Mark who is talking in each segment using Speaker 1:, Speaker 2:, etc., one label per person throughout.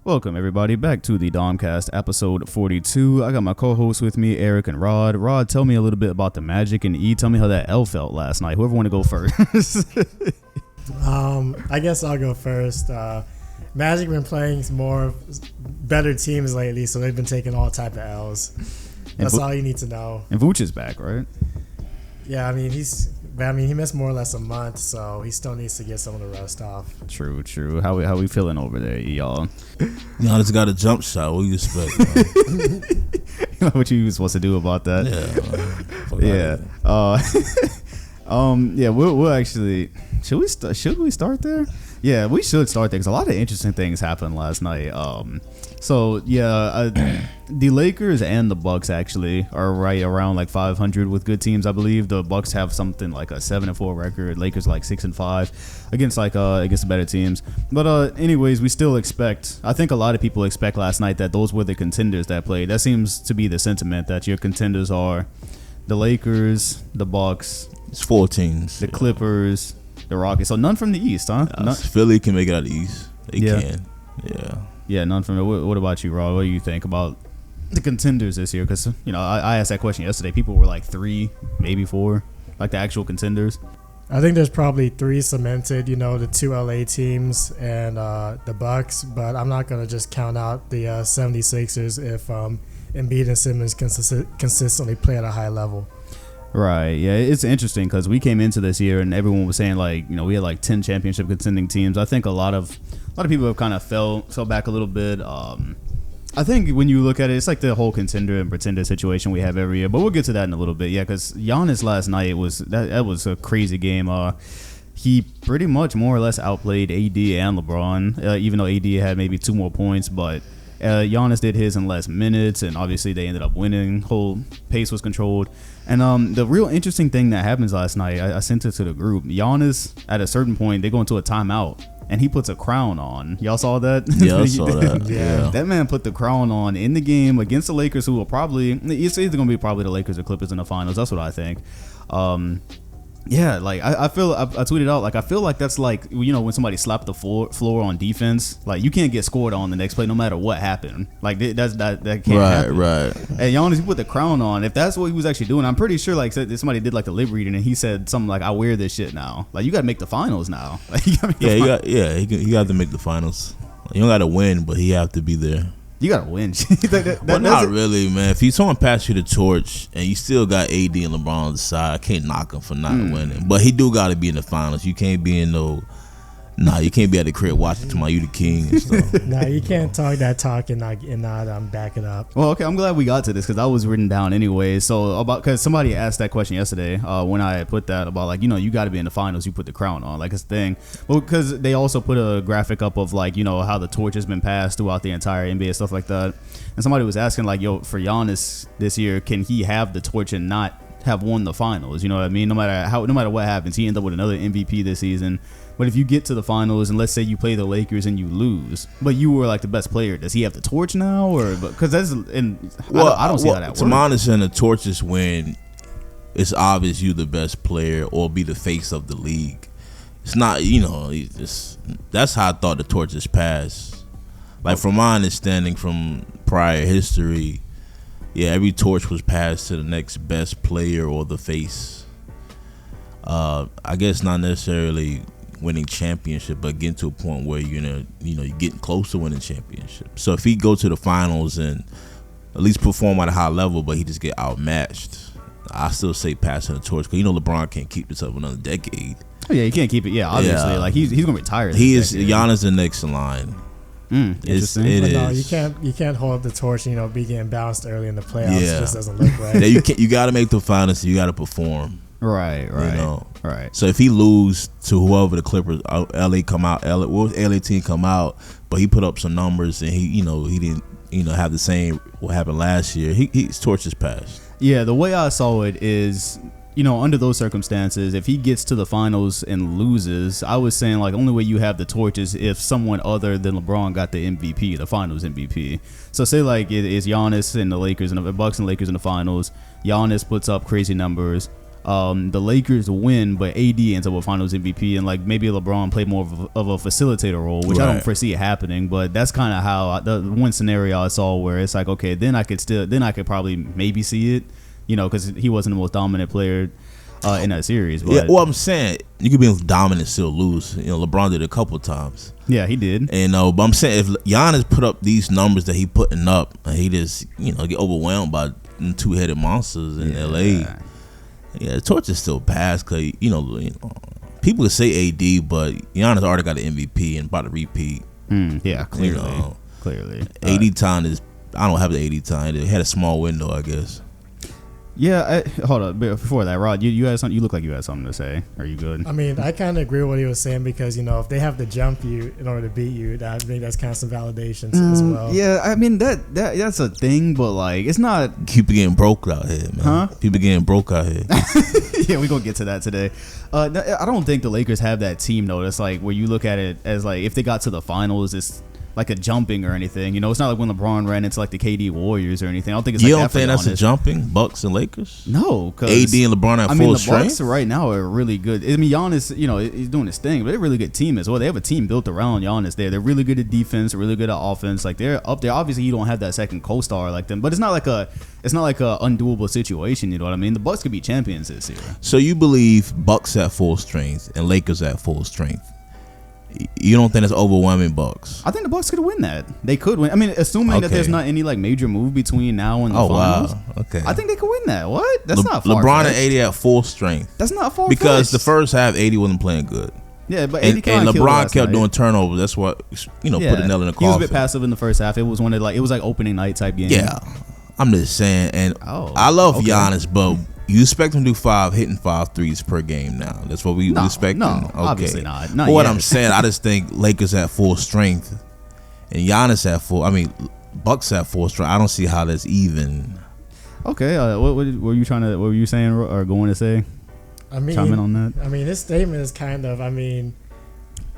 Speaker 1: Welcome, everybody, back to the TheDomCast, episode 42. I got my co-hosts with me, Eric and Rod. Rod, tell me a little bit about the Magic, and E, tell me how that L felt last night. Whoever want to go first.
Speaker 2: I guess I'll go first. Magic been playing better teams lately, so they've been taking all type of L's. That's all you need to know.
Speaker 1: And Vooch is back, right?
Speaker 2: Yeah, I mean, he missed more or less a month, so he still needs to get some of the rust off.
Speaker 1: True. How we feeling over there, y'all?
Speaker 3: Giannis got a jump shot. What do you expect?
Speaker 1: You know what you was supposed to do about that? Yeah. We'll actually. Should we start there? Yeah, we should start there because a lot of interesting things happened last night. The Lakers and the Bucks actually are right around like 500 with good teams. I believe the Bucks have something like a 7-4 record. Lakers like 6-5 against the better teams. But anyways, we still expect. I think a lot of people expect last night that those were the contenders that played. That seems to be the sentiment, that your contenders are the Lakers, the Bucks.
Speaker 3: It's 4 teams.
Speaker 1: The Clippers. The Rockets. So none from the East, huh?
Speaker 3: Philly can make it out of the East. They can.
Speaker 1: Yeah, none from there. What about you, Rob? What do you think about the contenders this year? Because, I asked that question yesterday. People were like 3, maybe 4, like the actual contenders.
Speaker 2: I think there's probably 3 cemented, the 2 LA teams and the Bucks, but I'm not going to just count out the 76ers if Embiid and Simmons consistently play at a high level.
Speaker 1: Right, yeah, it's interesting because we came into this year and everyone was saying we had like 10 championship contending teams. I think a lot of people have kind of fell back a little bit. I think when you look at it, it's like the whole contender and pretender situation we have every year. But we'll get to that in a little bit, yeah. Because Giannis last night was a crazy game. He pretty much more or less outplayed AD and LeBron, even though AD had maybe 2 more points, but. Giannis did his in less minutes, and obviously they ended up winning. Whole pace was controlled. And the real interesting thing that happens last night, I sent it to the group. Giannis, at a certain point, they go into a timeout, and he puts a crown on. Y'all saw that?
Speaker 3: Yeah, I saw that.
Speaker 2: Yeah.
Speaker 1: That man put the crown on in the game against the Lakers, who will probably, it's either going to be probably the Lakers or Clippers in the finals. That's what I think. Yeah, like I feel I tweeted out, like I feel like that's like when somebody slapped the floor on defense, like you can't get scored on the next play no matter what happened. Like that can't happen.
Speaker 3: Right.
Speaker 1: And Giannis, he put the crown on. If that's what he was actually doing, I'm pretty sure like somebody did like the lip reading and he said something like, "I wear this shit now." Like you got to make the finals now. Like, he got
Speaker 3: to make the finals. You don't got to win, but he have to be there.
Speaker 1: You gotta win.
Speaker 3: Well, not really, man. If someone pass you the torch and you still got AD and LeBron on the side, I can't knock him for not winning. But he do got to be in the finals. You can't be in you can't be at the crib watching tomorrow. You the king and stuff.
Speaker 2: Nah, you can't talk that talk and not back it up.
Speaker 1: Well, okay, I'm glad we got to this because that was written down anyway. So because somebody asked that question yesterday when I put that about like you got to be in the finals. You put the crown on, like it's a thing. Well, because they also put a graphic up of like how the torch has been passed throughout the entire NBA, stuff like that. And somebody was asking like, for Giannis this year, can he have the torch and not have won the finals? You know what I mean? No matter what happens, he ends up with another MVP this season. But if you get to the finals and let's say you play the Lakers and you lose, but you were like the best player, does he have the torch now? Or because I don't see how that works.
Speaker 3: To my understanding, the torch is when it's obvious you the best player or be the face of the league. It's not, that's how I thought the torch is passed. Like from my understanding from prior history, every torch was passed to the next best player or the face. I guess not necessarily winning championship, but getting to a point where you're getting close to winning championship. So if he go to the finals and at least perform at a high level, but he just get outmatched, I still say passing the torch because LeBron can't keep this up another decade.
Speaker 1: Oh yeah, he can't keep it. Yeah, obviously, like he's gonna retire.
Speaker 3: He is Giannis the next in line.
Speaker 1: Interesting.
Speaker 2: No, you can't hold the torch. Be getting bounced early in the playoffs. It just doesn't look right.
Speaker 3: You got to make the finals. You got to perform.
Speaker 1: Right. Right.
Speaker 3: So if he lose to whoever the Clippers, LA team come out, but he put up some numbers and he didn't have the same what happened last year. His torch is passed. Yeah,
Speaker 1: the way I saw it is, under those circumstances, if he gets to the finals and loses, I was saying like only way you have the torch is if someone other than LeBron got the MVP, the finals MVP. So say like it is Giannis and the Lakers and the Bucks and Lakers in the finals. Giannis puts up crazy numbers. the Lakers win, but AD ends up with Finals MVP, and like maybe LeBron played more of a facilitator role, which I don't foresee it happening. But that's kind of how the one scenario I saw where it's like, okay, then I could probably maybe see it, because he wasn't the most dominant player in that series. But,
Speaker 3: yeah, well, I'm saying you could be dominant and still lose. LeBron did it a couple times.
Speaker 1: Yeah, he did.
Speaker 3: And but I'm saying if Giannis put up these numbers that he putting up, and he just get overwhelmed by two-headed monsters in LA. Yeah, the torch is still passed because people could say AD, but Giannis already got an MVP and about to repeat.
Speaker 1: Yeah, clearly.
Speaker 3: AD time is, I don't have the AD time. It had a small window, I guess.
Speaker 1: Yeah, hold up. Before that, Rod, you had something. You look like you had something to say. Are you good?
Speaker 2: I mean, I kind of agree with what he was saying because if they have to jump you in order to beat you, I think that's kind of some validation as well.
Speaker 1: Yeah, I mean that's a thing, but like it's not.
Speaker 3: People getting broke out here, man.
Speaker 1: Huh?
Speaker 3: People getting broke out here.
Speaker 1: Yeah, we're gonna get to that today. I don't think the Lakers have that team though. That's like where you look at it as like if they got to the finals, it's like a jumping or anything. It's not like when LeBron ran into like the KD Warriors or anything. I don't think it's
Speaker 3: you
Speaker 1: like
Speaker 3: don't think that's a jumping Bucks and Lakers?
Speaker 1: No, because
Speaker 3: AD and LeBron at full strength.
Speaker 1: The Bucks right now are really good. I mean, Giannis, he's doing his thing, but they're a really good team as well. They have a team built around Giannis. They're really good at defense, really good at offense. Like they're up there. Obviously, you don't have that second co-star like them, but it's not like a undoable situation. You know what I mean? The Bucks could be champions this year.
Speaker 3: So you believe Bucks at full strength and Lakers at full strength? You don't think it's overwhelming Bucks?
Speaker 1: I think the Bucks could win that. They could win. I mean, assuming that there's not any like major move between now and the finals.
Speaker 3: Wow. Okay.
Speaker 1: I think they could win that. What? That's not far.
Speaker 3: LeBron and AD at full strength.
Speaker 1: That's not far.
Speaker 3: Because the first half, AD wasn't playing good.
Speaker 1: Yeah, but
Speaker 3: and LeBron kept doing turnovers. That's what put a nail in the coffin.
Speaker 1: He was a bit passive in the first half. It was one of it was like opening night type game.
Speaker 3: Yeah, I'm just saying. And I love Giannis, but you expect him to do hitting 5 threes per game now. That's what we expect.
Speaker 1: No, obviously not.
Speaker 3: What I'm saying, I just think Lakers at full strength and Giannis at Bucks at full strength. I don't see how that's even.
Speaker 1: Okay, what were you trying to? What were you saying or going to say?
Speaker 2: I mean,
Speaker 1: comment on that.
Speaker 2: I mean, his statement is kind of. I mean,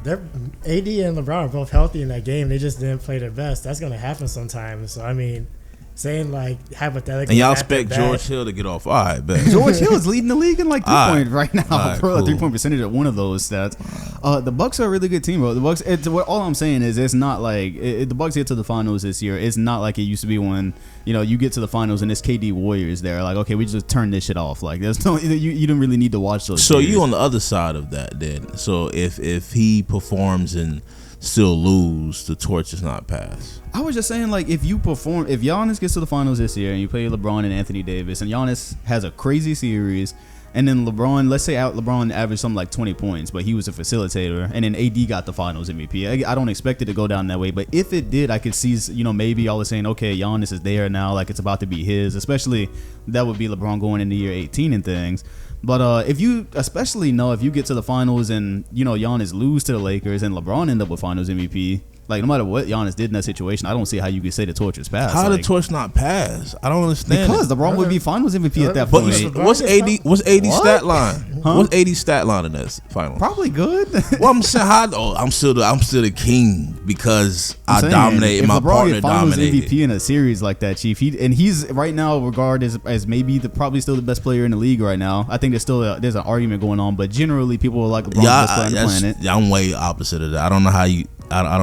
Speaker 2: they're AD and LeBron are both healthy in that game. They just didn't play their best. That's going to happen sometimes. So I mean. Saying like hypothetically,
Speaker 3: and y'all expect George Hill to get off. All right, bet.
Speaker 1: George Hill is leading the league in like 3-point right now.
Speaker 3: Right,
Speaker 1: Bro,
Speaker 3: cool.
Speaker 1: 3-point percentage at one of those stats. The Bucks are a really good team, bro. The Bucks. All I'm saying is it's not like the Bucks get to the finals this year. It's not like it used to be when you get to the finals and it's KD Warriors there. Like okay, we just turn this shit off. Like there's no you don't really need to watch those.
Speaker 3: So you on the other side of that then. So if he performs and still lose, the torch is not passed.
Speaker 1: I was just saying, like, if Giannis gets to the finals this year and you play LeBron and Anthony Davis, and Giannis has a crazy series, and then LeBron, let's say LeBron averaged something like 20 points, but he was a facilitator, and then AD got the finals MVP. I don't expect it to go down that way, but if it did, I could see, maybe y'all are saying, okay, Giannis is there now, like it's about to be his, especially that would be LeBron going into year 18 and things. But if you get to the finals and Giannis lose to the Lakers and LeBron end up with Finals MVP, like no matter what Giannis did in that situation, I don't see how you could say the torch is passed.
Speaker 3: How the torch not passed? I don't understand.
Speaker 1: Because LeBron would be Finals MVP at that point.
Speaker 3: What's AD's stat line?
Speaker 1: Huh?
Speaker 3: What's AD's stat line in this final?
Speaker 1: Probably good.
Speaker 3: Well, I'm saying I'm still the king because I dominated. My partner dominated.
Speaker 1: MVP in a series like that, Chief. He's right now regarded as maybe probably still the best player in the league right now. I think there's an argument going on, but generally people are like LeBron's the best player on the planet.
Speaker 3: Yeah, I'm way opposite of that. I don't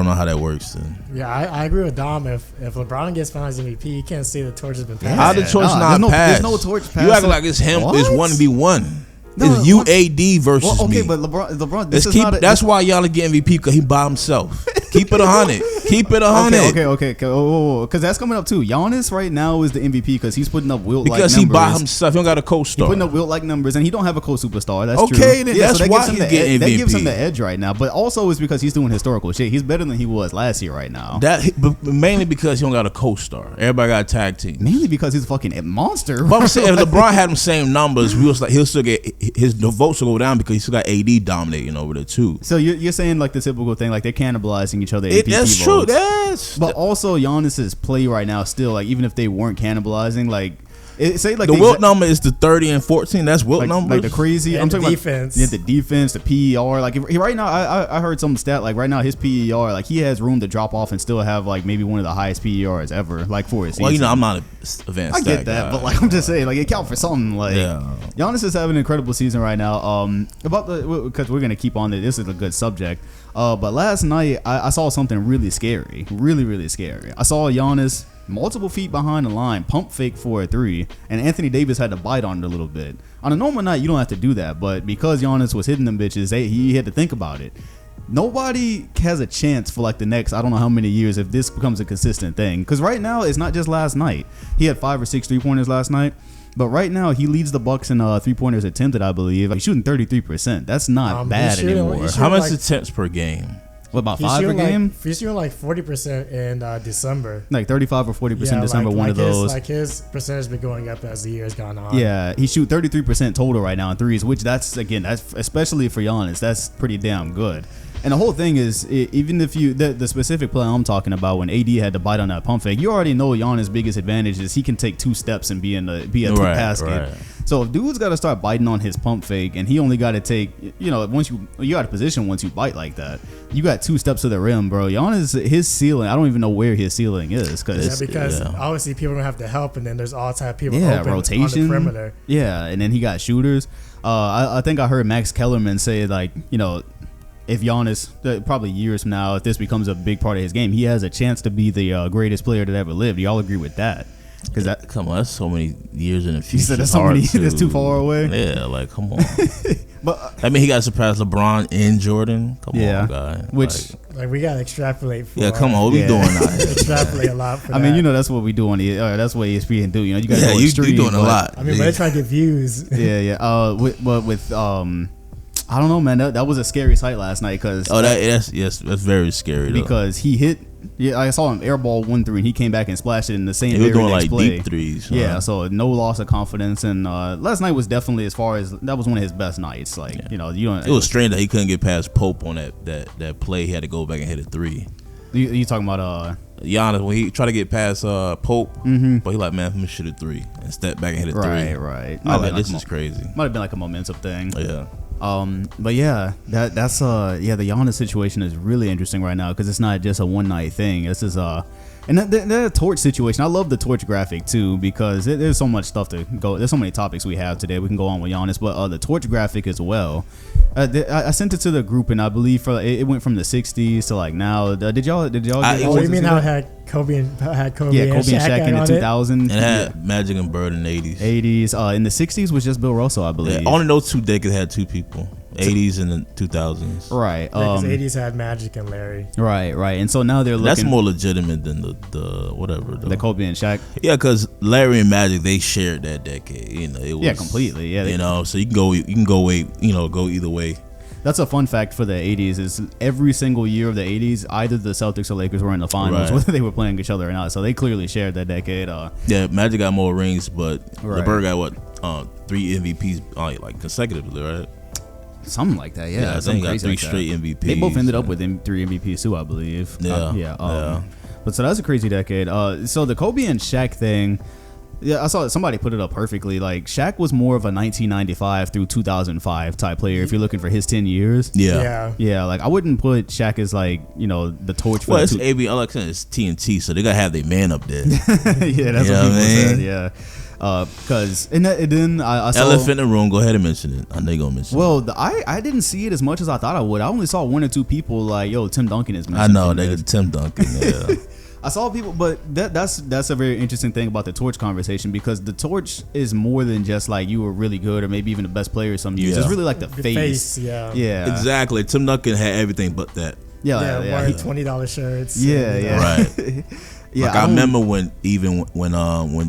Speaker 3: know how that works then.
Speaker 2: Yeah, I agree with Dom. If LeBron gets Finals MVP, you can't say the torch has been passed.
Speaker 3: How the torch not passed?
Speaker 1: There's no torch passed.
Speaker 3: You act like it's him. It's 1v1. It's UAD versus me.
Speaker 1: Okay, but LeBron.
Speaker 3: That's why y'all are getting MVP because he by himself. Keep it 100. Keep it 100.
Speaker 1: Okay. Because that's coming up too. Giannis right now is the MVP because he's putting up Wilt like numbers.
Speaker 3: Because he by himself. He don't got a co-star.
Speaker 1: He's putting up Wilt like numbers, and he don't have a co-superstar. That's true.
Speaker 3: Okay, then that's why he's getting MVP.
Speaker 1: That gives him the edge right now. But also it's because he's doing historical shit. He's better than he was last year right now.
Speaker 3: But mainly because he don't got a co-star. Everybody got a tag team.
Speaker 1: Mainly because he's a fucking monster.
Speaker 3: But I'm saying if LeBron had them same numbers, he'll still get the votes will go down because he still got AD dominating over there too.
Speaker 1: So you're saying like the typical thing, like they're cannibalizing each other.
Speaker 3: That's
Speaker 1: votes.
Speaker 3: True. That's
Speaker 1: but also Giannis's play right now still, like even if they weren't cannibalizing, like Say like
Speaker 3: the Wilt number is the 30 and 14. That's Wilt number.
Speaker 1: Like the crazy.
Speaker 2: And
Speaker 1: I'm talking
Speaker 2: defense.
Speaker 1: about the defense, the PER. Like right now, I heard some stat. Like right now, his PER, like he has room to drop off and still have like maybe one of the highest PERs ever. Like for his season.
Speaker 3: Well, you know, I'm not an advanced.
Speaker 1: I get that, but like I'm just saying, like it count for something. Like Giannis is having an incredible season right now. Because we're gonna keep on it. This is a good subject. But last night I saw something really scary, really scary. I saw Giannis multiple feet behind the line, pump fake for a 3, and Anthony Davis had to bite on it a little bit. On a normal night, you don't have to do that, but because Giannis was hitting them bitches, he had to think about it. Nobody has a chance for like the next, I don't know how many years, if this becomes a consistent thing. Because right now, it's not just last night. He had 5 or 6 3-pointers last night. But right now, he leads the Bucks in 3-pointers attempted, I believe. He's shooting 33%. That's not bad anymore.
Speaker 3: How much attempts per game?
Speaker 1: What, about 5 per game?
Speaker 2: He's shooting like 40% in December.
Speaker 1: Like 35 or 40% December, one of those.
Speaker 2: His percentage been going up as the year's gone on.
Speaker 1: Yeah, he shoot 33% total right now in threes, which that's especially for Giannis, that's pretty damn good. And the whole thing is, even if the specific play I'm talking about, when AD had to bite on that pump fake, you already know Giannis' biggest advantage is he can take 2 steps and be at the basket. Right. So if dude's got to start biting on his pump fake, and he only got to take, once you out of position once you bite like that, you got 2 steps to the rim, bro. Giannis, his ceiling, I don't even know where his ceiling is,
Speaker 2: because obviously people don't have to help, and then there's all type of people open
Speaker 1: rotation
Speaker 2: on the perimeter.
Speaker 1: Yeah, and then he got shooters. I think I heard Max Kellerman say if Giannis, probably years from now, if this becomes a big part of his game, he has a chance to be the greatest player that ever lived. Y'all agree with that? Because
Speaker 3: come on, that's so many years in the future.
Speaker 1: You said that's too far away.
Speaker 3: Yeah, like come on. But I mean, he got to surpass LeBron and Jordan. Come on, guy.
Speaker 2: Which we gotta extrapolate.
Speaker 3: Come on, what we doing now?
Speaker 2: Extrapolate a lot. For
Speaker 1: that. That's what we do on the. That's what ESPN do. You guys
Speaker 3: you doing a lot.
Speaker 2: I mean, they're trying to get views.
Speaker 1: With I don't know, man. That was a scary sight last night because
Speaker 3: that's very scary
Speaker 1: because he hit. Yeah, I saw him airball 1-3 and he came back and splashed it in the same.
Speaker 3: He was doing
Speaker 1: like play.
Speaker 3: Deep threes.
Speaker 1: Yeah, so no loss of confidence. And last night was definitely, as far as that was one of his best nights. Like you don't. It
Speaker 3: was strange that he couldn't get past Pope on that play. He had to go back and hit a 3.
Speaker 1: You talking about
Speaker 3: Giannis when he tried to get past Pope, but he like, man, I'm gonna shoot a 3 and step back and hit a 3.
Speaker 1: Right.
Speaker 3: I like this is crazy.
Speaker 1: Might have been like a momentum thing.
Speaker 3: Yeah.
Speaker 1: But yeah, the Giannis situation is really interesting right now because it's not just a one night thing. This is and the torch situation. I love the torch graphic too because there's so much stuff to go. There's so many topics we have today. We can go on with Giannis, but the torch graphic as well. I sent it to the group and I believe it went from the 60s to like now. Did y'all?
Speaker 2: You mean how it had Kobe and Shaq
Speaker 1: in the 2000s?
Speaker 3: And it had Magic and Bird in the
Speaker 1: 80s. In the 60s was just Bill Russell, I believe.
Speaker 3: Only those 2 decades had 2 people. 80s and the 2000s.
Speaker 1: Right.
Speaker 2: Because 80s had Magic and Larry.
Speaker 1: Right. And so now they're looking.
Speaker 3: That's more legitimate than the whatever.
Speaker 1: The Kobe and Shaq.
Speaker 3: Yeah, because Larry and Magic, they shared that decade. It was,
Speaker 1: completely. Yeah.
Speaker 3: So you can go either way.
Speaker 1: That's a fun fact for the 80s is every single year of the 80s, either the Celtics or Lakers were in the finals, whether they were playing each other or not. So they clearly shared that decade.
Speaker 3: Yeah, Magic got more rings, but LeBron got 3 MVPs like consecutively, right?
Speaker 1: Something like that, yeah.
Speaker 3: I think he got 3 straight MVPs.
Speaker 1: They both ended up with 3 MVPs too, I believe.
Speaker 3: Yeah.
Speaker 1: But so that's a crazy decade. So the Kobe and Shaq thing, I saw somebody put it up perfectly. Like Shaq was more of a 1995 through 2005 type player. If you're looking for his 10 years,
Speaker 3: yeah.
Speaker 1: Like I wouldn't put Shaq as like the torch.
Speaker 3: Well, it's AB. I like saying it's TNT, so they gotta have their man up there.
Speaker 1: Yeah, that's what people said. Yeah. Because then I saw
Speaker 3: elephant in the room. Go ahead and mention it. I know you're gonna mention it.
Speaker 1: Well, I didn't see it as much as I thought I would. I only saw 1 or 2 people like, yo, Tim Duncan is mentioned.
Speaker 3: I know they get Tim Duncan. Yeah.
Speaker 1: I saw people, but that's a very interesting thing about the torch conversation because the torch is more than just like you were really good or maybe even the best player some years. It's really like the face. Yeah.
Speaker 3: Exactly. Tim Duncan had everything but that.
Speaker 2: Yeah. Wearing $20 shirts.
Speaker 1: Yeah.
Speaker 3: Right. Yeah, I remember when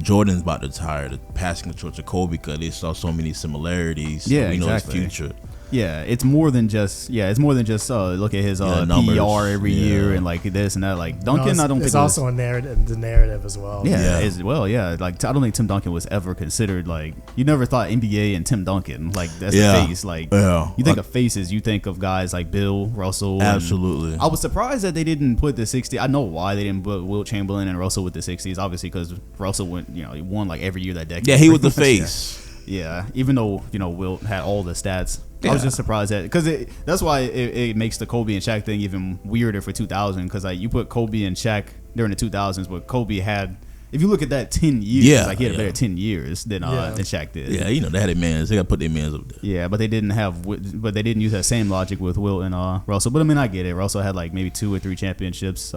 Speaker 3: Jordan's about to retire, the passing the torch to Kobe because they saw so many similarities.
Speaker 1: Yeah,
Speaker 3: we know
Speaker 1: exactly.
Speaker 3: his future.
Speaker 1: Yeah, it's more than just look at his
Speaker 3: numbers.
Speaker 1: PER every year and like this and that. Like Duncan, I don't think
Speaker 2: it's also a narrative, the narrative as well.
Speaker 1: Yeah, as well. Yeah, like I don't think Tim Duncan was ever considered like you never thought NBA and Tim Duncan like that's the face. Like you think of faces, you think of guys like Bill Russell.
Speaker 3: Absolutely.
Speaker 1: I was surprised that they didn't put the 60. I know why they didn't put Wilt Chamberlain and Russell with the 60s. Obviously, because Russell he won like every year that decade.
Speaker 3: Yeah, he was the face.
Speaker 1: Yeah, even though Wilt had all the stats.
Speaker 3: Yeah.
Speaker 1: I was just surprised that because that's why it makes the Kobe and Shaq thing even weirder for 2000 because like you put Kobe and Shaq during the 2000s, but Kobe had. If you look at that 10 years, like he had a better 10 years than Shaq did.
Speaker 3: Yeah, they had their mans. They got to put their mans up there.
Speaker 1: Yeah, but they didn't use that same logic with Wilt and Russell. But I mean, I get it. Russell had like maybe 2 or 3 championships.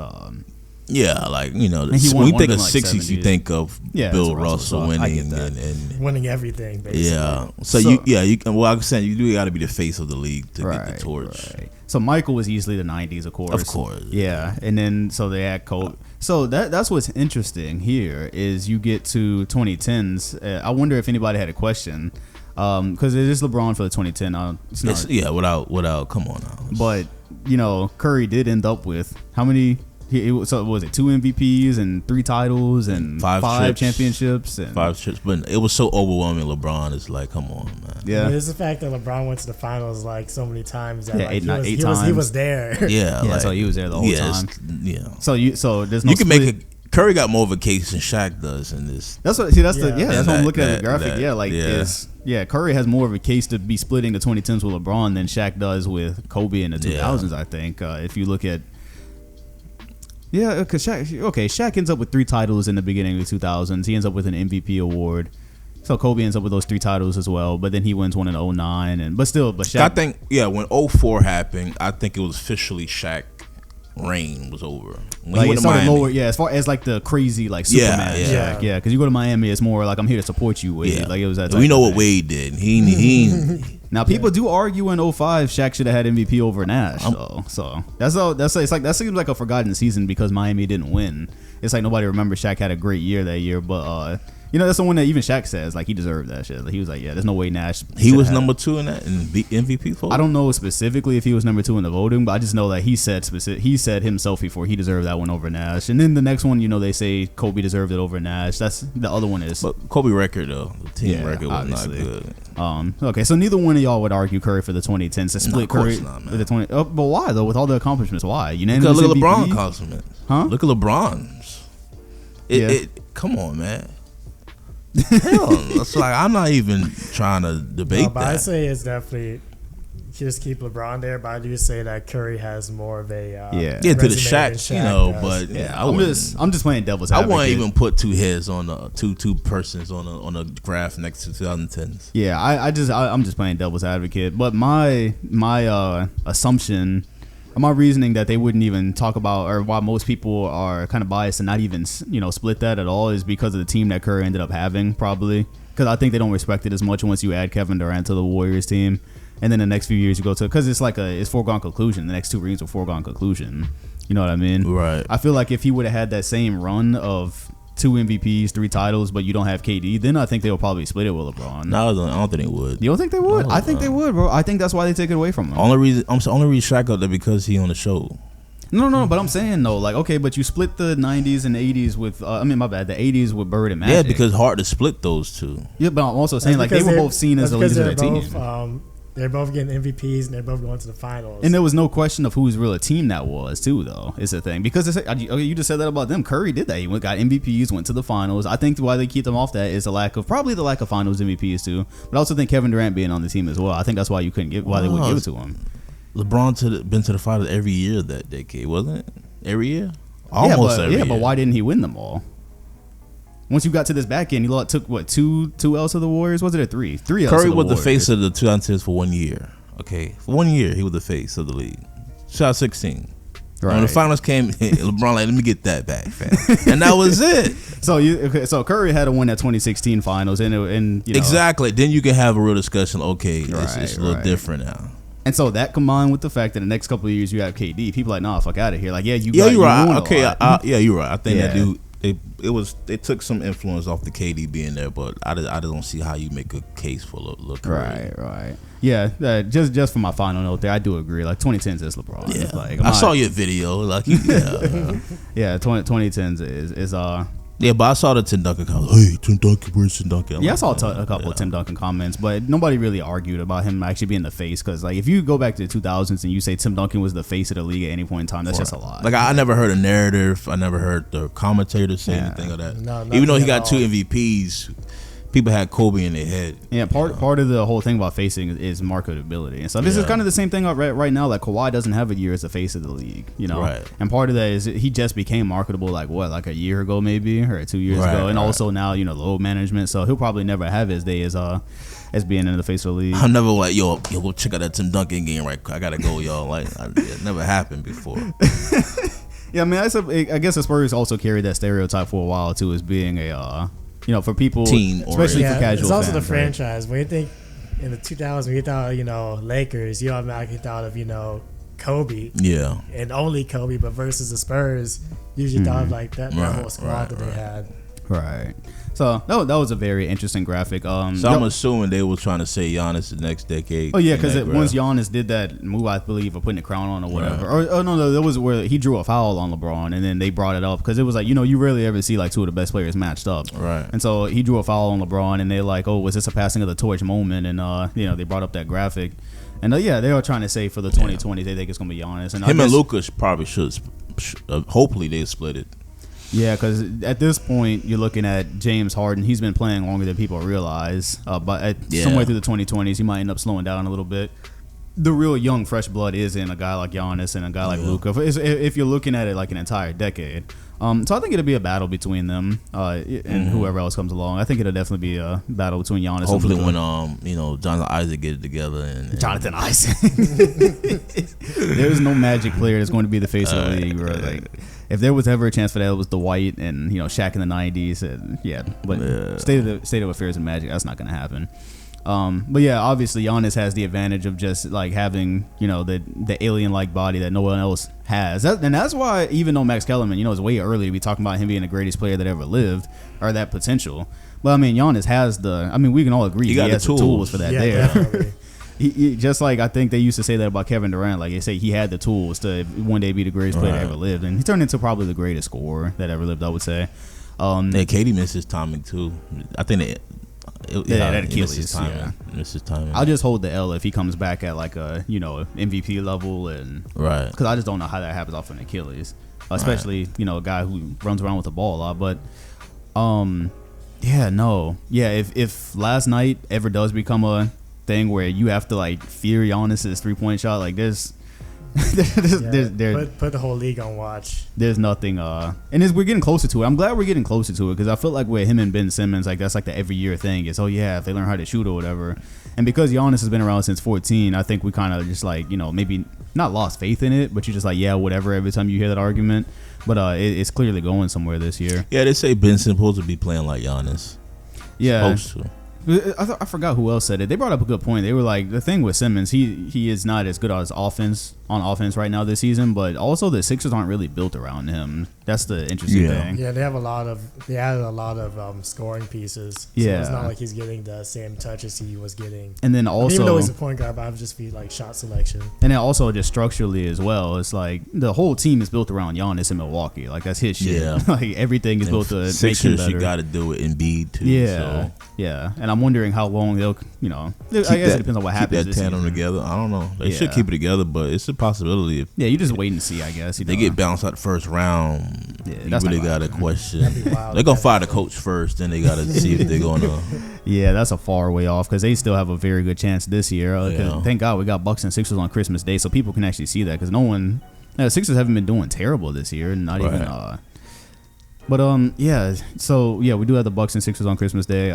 Speaker 3: Yeah, like when you think of 60s, you think of Bill Russell winning and
Speaker 2: winning everything. Basically.
Speaker 3: Yeah, so you can. Well, I'm saying you do got to be the face of the league to get the torch.
Speaker 1: Right. So Michael was easily the 90s, of course. Yeah, and then so they had Kobe. So that's what's interesting here is you get to 2010s. I wonder if anybody had a question because it is LeBron for the 2010. Without come on now. But Curry did end up with how many? So was it 2 MVPs and 3 titles and 5 championships and
Speaker 3: 5 trips? But it was so overwhelming. LeBron is like, come on, man.
Speaker 2: Yeah, it's the fact that LeBron went to the finals like so many times. That,
Speaker 1: eight times.
Speaker 2: He was there.
Speaker 3: Yeah,
Speaker 1: so he was there the whole time.
Speaker 3: Yeah.
Speaker 1: So there's no.
Speaker 3: You can make a. Curry got more of a case than Shaq does in this.
Speaker 1: That's what. See, that's what I'm looking at the graphic. Curry has more of a case to be splitting the 2010s with LeBron than Shaq does with Kobe in the 2000s. I think if you look at. Yeah, because Shaq ends up with 3 titles in the beginning of the 2000s. He ends up with an MVP award. So Kobe ends up with those 3 titles as well, but then he wins one in 2009. But Shaq.
Speaker 3: I think, when 2004 happened, I think it was officially Shaq reign was over.
Speaker 1: When it started lower, as far as like the crazy like Superman Shaq, because you go to Miami, it's more like I'm here to support you, Wade. Yeah. Like it was that.
Speaker 3: We know what Wade did. He
Speaker 1: Now people do argue in 2005 Shaq should have had MVP over Nash. So that seems like a forgotten season because Miami didn't win. It's like nobody remembers Shaq had a great year that year, but that's the one that even Shaq says like he deserved that shit. Like, he was like, there's no way Nash.
Speaker 3: He was number 2 in that in MVP voting.
Speaker 1: I don't know specifically if he was number 2 in the voting, but I just know that he said himself before he deserved that one over Nash. And then the next one, they say Kobe deserved it over Nash. That's the other one is.
Speaker 3: But Kobe record though, the team record was obviously
Speaker 1: not good. Okay, so neither one of y'all would argue Curry for the 2010s to split Curry for the 20. But why though? With all the accomplishments, why?
Speaker 3: Because look at LeBron accomplishments.
Speaker 1: Huh?
Speaker 3: Look at LeBron's. Come on, man. Hell, it's like I'm not even trying to debate that.
Speaker 2: I say it's definitely just keep LeBron there, but I do say that Curry has more of a
Speaker 3: to the Shaq, but
Speaker 1: I'm just playing devil's advocate.
Speaker 3: I wouldn't even put 2 heads on two persons on a graph next to 2010s.
Speaker 1: Yeah, I'm just playing devil's advocate, but my assumption. My reasoning that they wouldn't even talk about, or why most people are kind of biased and not even split that at all, is because of the team that Curry ended up having, probably. Because I think they don't respect it as much once you add Kevin Durant to the Warriors team, and then the next few years you go to, because it's like it's foregone conclusion. The next 2 rings are foregone conclusion. You know what I mean?
Speaker 3: Right.
Speaker 1: I feel like if he would have had that same run of 2 MVPs, 3 titles, but you don't have KD, then I think they will probably split it with LeBron.
Speaker 3: No, I don't think they would.
Speaker 1: You don't think they would? I think they would, bro. I think that's why they take it away from him.
Speaker 3: Only reason Shaq up there because he on the show.
Speaker 1: No, but I'm saying though, like, okay, but you split the 90s and 80s with, the 80s with Bird and Magic.
Speaker 3: Yeah, because hard to split those 2.
Speaker 1: Yeah, but I'm also saying like they were both seen as the leaders of their team.
Speaker 2: They're both getting MVPs and they're both going to the finals.
Speaker 1: And there was no question of whose real team that was, too, though, is the thing. Because you just said that about them. Curry did that. He got MVPs, went to the finals. I think why they keep them off that is the lack of finals MVPs, too. But I also think Kevin Durant being on the team as well. I think that's why they wouldn't give it to him.
Speaker 3: LeBron been to the finals every year that decade, wasn't it? Every year? Almost every year.
Speaker 1: Yeah, but why didn't he win them all? Once you got to this back end, he took what, two L's to the Warriors? Was it a 3? 3 L's
Speaker 3: Curry
Speaker 1: to the
Speaker 3: was
Speaker 1: Warriors.
Speaker 3: the face of the 2010s for 1 year. Okay, for 1 year he was the face of the league. Shot 16. Right. When the finals came, LeBron like, let me get that back, fam. And that was it.
Speaker 1: So Curry had to win that 2016 finals, and
Speaker 3: exactly. Then you can have a real discussion. Okay, it's a little different now.
Speaker 1: And so that combined with the fact that the next couple of years you have KD, people are like, nah, fuck out of here. Like,
Speaker 3: you're right. Okay, you're right. I think They took some influence off the KD being there, but I don't see how you make a case for LeBron.
Speaker 1: Right. Yeah, just for my final note there, I do agree. Like 2010s is LeBron.
Speaker 3: Yeah,
Speaker 1: like,
Speaker 3: I saw your video. Like,
Speaker 1: yeah, 2010s is
Speaker 3: Yeah, but I saw the Tim Duncan comments. Hey, Tim Duncan, where's Tim Duncan?
Speaker 1: I saw a couple of Tim Duncan comments, but nobody really argued about him actually being the face. Because like, if you go back to the 2000s and you say Tim Duncan was the face of the league at any point in time, that's just a lie.
Speaker 3: Like, I never heard a narrative. I never heard the commentator say anything of that.
Speaker 2: No,
Speaker 3: even though he got 2 MVPs, people had Kobe in their head.
Speaker 1: Yeah, part of the whole thing about facing is marketability and stuff. This is kind of the same thing right now. Like Kawhi doesn't have a year as the face of the league, you know. Right. And part of that is he just became marketable like a year ago maybe or 2 years ago, and also now load management. So he'll probably never have his day as being in the face of the league.
Speaker 3: I'm never like yo go check out that Tim Duncan game. Right, I gotta go, y'all. Like it never happened before.
Speaker 1: Yeah, I mean, I guess the Spurs also carried that stereotype for a while too, as being a for people,
Speaker 3: team,
Speaker 1: especially for casual
Speaker 2: it's also
Speaker 1: fans,
Speaker 2: the franchise. When you think in the 2000s, when you thought Lakers, you automatically thought of Kobe, and only Kobe. But versus the Spurs, you usually thought of like that whole squad that they had.
Speaker 1: Right. So that was a very interesting graphic. So
Speaker 3: I'm assuming they were trying to say Giannis the next decade.
Speaker 1: Oh yeah, because once Giannis did that move, I believe, of putting the crown on or whatever. Right. Or no, that was where he drew a foul on LeBron, and then they brought it up because it was like you rarely ever see like 2 of the best players matched up.
Speaker 3: Right.
Speaker 1: And so he drew a foul on LeBron, and they're like, oh, was this a passing of the torch moment? And they brought up that graphic, and they were trying to say for the 2020s they think it's gonna be Giannis. And
Speaker 3: him and Lucas probably should. Hopefully they split it.
Speaker 1: Yeah, because at this point, you're looking at James Harden. He's been playing longer than people realize. But somewhere through the 2020s, he might end up slowing down a little bit. The real young, fresh blood is in a guy like Giannis and a guy like Luka. If you're looking at it like an entire decade. So I think it'll be a battle between them and whoever else comes along. I think it'll definitely be a battle between Giannis
Speaker 3: Hopefully
Speaker 1: and Luka.
Speaker 3: when Jonathan Isaac get it together. And
Speaker 1: Jonathan Isaac. There's no Magic player that's going to be the face of the league, bro. Like, if there was ever a chance for that, it was Dwight and Shaq in the 90s. And, state of affairs in Magic, that's not going to happen. But yeah, obviously Giannis has the advantage of just like having the alien-like body that no one else has. And that's why even though Max Kellerman is way early to be talking about him being the greatest player that ever lived or that potential. But I mean, Giannis has we can all agree he has the tools for that there. He just like I think they used to say that about Kevin Durant. Like they say he had the tools to one day be the greatest player that ever lived, and he turned into probably the greatest scorer that ever lived, I would say.
Speaker 3: Katie missed his timing too. I think
Speaker 1: that Achilles.
Speaker 3: Missed his timing.
Speaker 1: I'll just hold the L if he comes back at like a MVP level, and because I just don't know how that happens off an Achilles, especially a guy who runs around with the ball a lot. But if last night ever does become a thing where you have to like fear Giannis's 3-point shot, like there's
Speaker 2: put the whole league on watch.
Speaker 1: There's nothing and we're getting closer to it. I'm glad we're getting closer to it because I feel like with him and Ben Simmons, like that's like the every year thing is if they learn how to shoot or whatever. And because Giannis has been around since 14, I think we kind of just like maybe not lost faith in it, but you're just like whatever every time you hear that argument. But it's clearly going somewhere this year.
Speaker 3: Yeah, they say Ben Simmons supposed to be playing like Giannis.
Speaker 1: Yeah,
Speaker 3: supposed to.
Speaker 1: I forgot who else said it. They brought up a good point. They were like, the thing with Simmons, he is not as good on offense right now this season, but also the Sixers aren't really built around him. That's the interesting thing.
Speaker 2: Yeah, they added a lot of scoring pieces. So it's not like he's getting the same touches he was getting.
Speaker 1: And then also,
Speaker 2: even though he's a point guard, but I would just be like shot selection.
Speaker 1: And then also just structurally as well, it's like the whole team is built around Giannis in Milwaukee. Like that's his shit. Yeah. Like everything is built to make him better.
Speaker 3: You got to do it Embiid too.
Speaker 1: Yeah.
Speaker 3: So.
Speaker 1: Yeah, and I'm wondering how long they'll, I guess it depends on what happens.
Speaker 3: Keep that tandem together. I don't know. They should keep it together, but it's a possibility.
Speaker 1: Yeah, you just wait and see. I guess
Speaker 3: they get bounced out the first round. Yeah, you really got to question. They're gonna fire the coach first, then they got to see if they're gonna.
Speaker 1: Yeah, that's a far way off because they still have a very good chance this year. Thank God we got Bucks and Sixers on Christmas Day, so people can actually see that because the Sixers haven't been doing terrible this year, not even. But we do have the Bucks and Sixers on Christmas Day.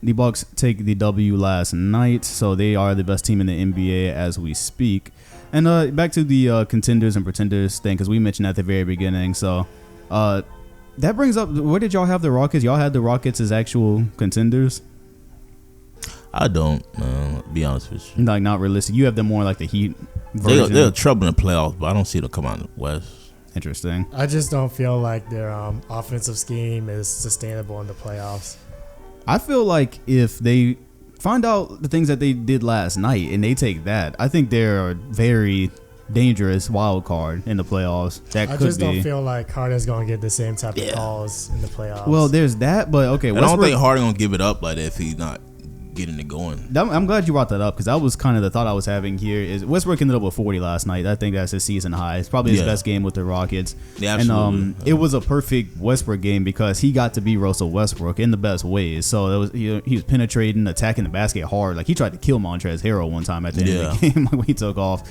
Speaker 1: The Bucks take the W last night, so they are the best team in the NBA as we speak. And back to the contenders and pretenders thing, because we mentioned at the very beginning. So that brings up, where did y'all have the Rockets? Y'all had the Rockets as actual contenders?
Speaker 3: I don't, be honest with you.
Speaker 1: Like not realistic. You have them more like the Heat version.
Speaker 3: They're trouble in the playoffs, but I don't see them come out in the West.
Speaker 1: Interesting.
Speaker 2: I just don't feel like their offensive scheme is sustainable in the playoffs.
Speaker 1: I feel like if they find out the things that they did last night and they take that, I think they're a very dangerous wild card in the playoffs.
Speaker 2: I just don't feel like Harden's going to get the same type of calls in the playoffs.
Speaker 1: Well, there's that, but okay.
Speaker 3: I don't think Harden going to give it up like that if he's not getting it going.
Speaker 1: I'm glad you brought that up because that was kind of the thought I was having here. Is Westbrook ended up with 40 last night. I think that's his season high. It's probably his best game with the Rockets.
Speaker 3: Yeah, absolutely.
Speaker 1: And it was a perfect Westbrook game because he got to be Russell Westbrook in the best ways. So it was he was penetrating, attacking the basket hard. Like he tried to kill Montrezl Harrell one time at the end of the game when he took off.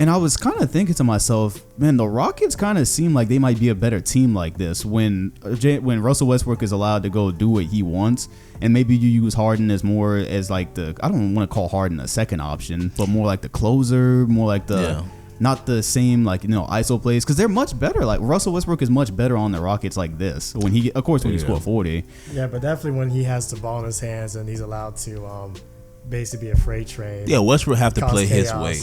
Speaker 1: And I was kind of thinking to myself, man, the Rockets kind of seem like they might be a better team like this when Russell Westbrook is allowed to go do what he wants, and maybe you use Harden as more as like I don't want to call Harden a second option, but more like the closer, more like not the same like ISO plays because they're much better. Like Russell Westbrook is much better on the Rockets like this when he scored 40.
Speaker 2: Yeah, but definitely when he has the ball in his hands and he's allowed to basically be a freight train.
Speaker 3: Yeah, Westbrook have to play his way.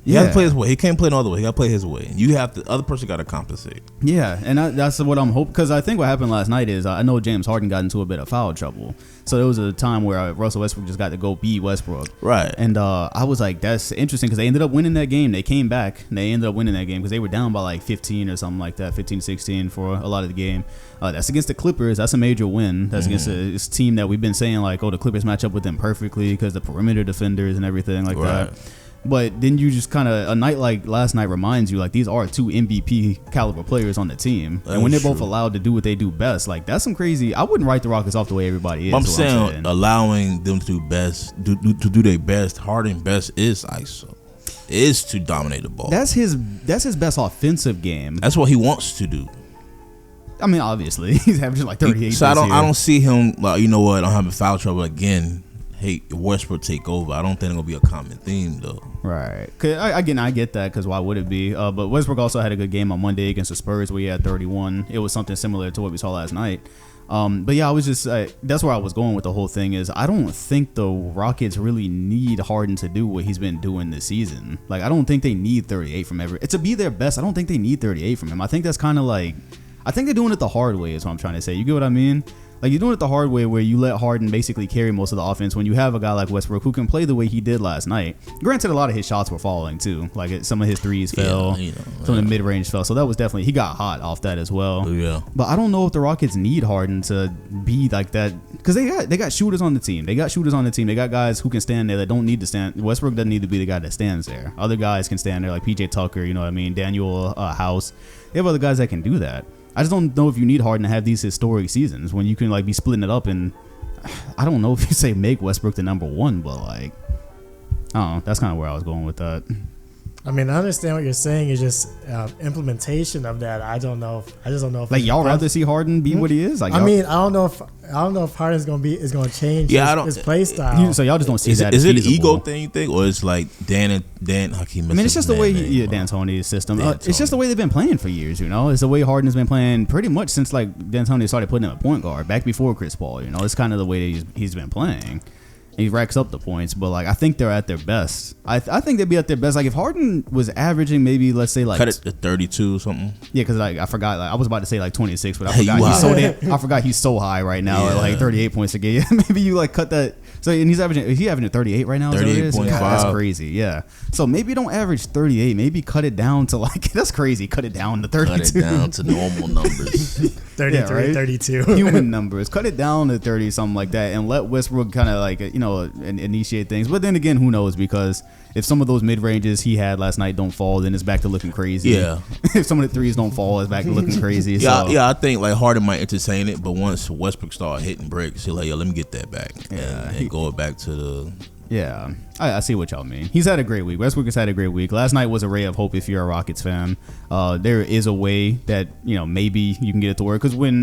Speaker 3: He has to play his way. He can't play no other way. He got to play his way. You have to. The other person got to compensate.
Speaker 1: Yeah, and that's what I'm hoping. Because I think what happened last night is I know James Harden got into a bit of foul trouble. So there was a time where Russell Westbrook just got to go beat Westbrook.
Speaker 3: Right.
Speaker 1: And I was like, that's interesting because they ended up winning that game. They came back and they ended up winning that game because they were down by like 15 or something like that, 15-16 for a lot of the game. That's against the Clippers. That's a major win. That's against this team that we've been saying like, oh, the Clippers match up with them perfectly because the perimeter defenders and everything like that. But then you just kind of, a night like last night reminds you, like, these are two MVP caliber players on the team. And when they're both allowed to do what they do best, like, that's some crazy. I wouldn't write the Rockets off the way everybody is.
Speaker 3: I'm saying allowing them to do their best, Harden best is ISO. Is to dominate the ball.
Speaker 1: That's his best offensive game.
Speaker 3: That's what he wants to do.
Speaker 1: I mean, obviously, he's having just like 38.
Speaker 3: So I don't see him, like, you know what, I'm having foul trouble again. Hey, Westbrook take over. I don't think it's gonna be a common theme though.
Speaker 1: Right. I get that because why would it be? But Westbrook also had a good game on Monday against the Spurs where he had 31. It was something similar to what we saw last night. But yeah, I was just that's where I was going with the whole thing is I don't think the Rockets really need Harden to do what he's been doing this season. Like I don't think they need 38 from to be their best. I don't think they need 38 from him. I think that's kind of like I think they're doing it the hard way is what I'm trying to say. You get what I mean? Like you're doing it the hard way where you let Harden basically carry most of the offense when you have a guy like Westbrook who can play the way he did last night. Granted, a lot of his shots were falling too. Like some of his threes fell, some of the mid-range fell. So that was definitely, he got hot off that as well.
Speaker 3: Yeah.
Speaker 1: But I don't know if the Rockets need Harden to be like that because they got shooters on the team. They got guys who can stand there that don't need to stand. Westbrook doesn't need to be the guy that stands there. Other guys can stand there like PJ Tucker, you know what I mean? Daniel House. They have other guys that can do that. I just don't know if you need Harden to have these historic seasons when you can like be splitting it up and I don't know if you say make Westbrook the number one, but like I don't know. That's kind of where I was going with that.
Speaker 2: I mean, I understand what you're saying. It's just implementation of that. I just don't know if
Speaker 1: like y'all rather see Harden be what he is. Like
Speaker 2: I don't know if Harden's gonna change his play style.
Speaker 1: So y'all just don't see that.
Speaker 3: Is it an ego thing you think, or it's like Dan Hakeem?
Speaker 1: I mean, it's just the way D'Antoni's system. It's just the way they've been playing for years. You know, it's the way Harden has been playing pretty much since like D'Antoni started putting him at point guard back before Chris Paul. You know, it's kind of the way he's been playing. He racks up the points, but like I think they're at their best. I think they'd be at their best. Like if Harden was averaging maybe let's say like
Speaker 3: cut it to 32 or something.
Speaker 1: Yeah, because like I forgot. Like I was about to say like 26, but I forgot he's so high right now at like 38 points a game. Maybe you like cut that. So and he's averaging 38 right now.
Speaker 3: 38.5.
Speaker 1: Yeah, that's crazy. Yeah. So maybe don't average 38. Maybe cut it down to like that's crazy. Cut it down to 32.
Speaker 3: Cut it down to normal numbers.
Speaker 2: 33, yeah, right? 32.
Speaker 1: Human numbers. Cut it down to 30, something like that, and let Westbrook kind of like initiate things. But then again, who knows? Because if some of those mid ranges he had last night don't fall, then it's back to looking crazy.
Speaker 3: Yeah.
Speaker 1: If some of the threes don't fall, it's back to looking crazy.
Speaker 3: Yeah, I think like Harden might entertain it, but once Westbrook start hitting bricks, he's like, let me get that back.
Speaker 1: Yeah.
Speaker 3: And go back to the.
Speaker 1: Yeah, I see what y'all mean. He's had a great week. Westbrook has had a great week. Last night was a ray of hope if you're a Rockets fan. There is a way that, maybe you can get it to work. Because when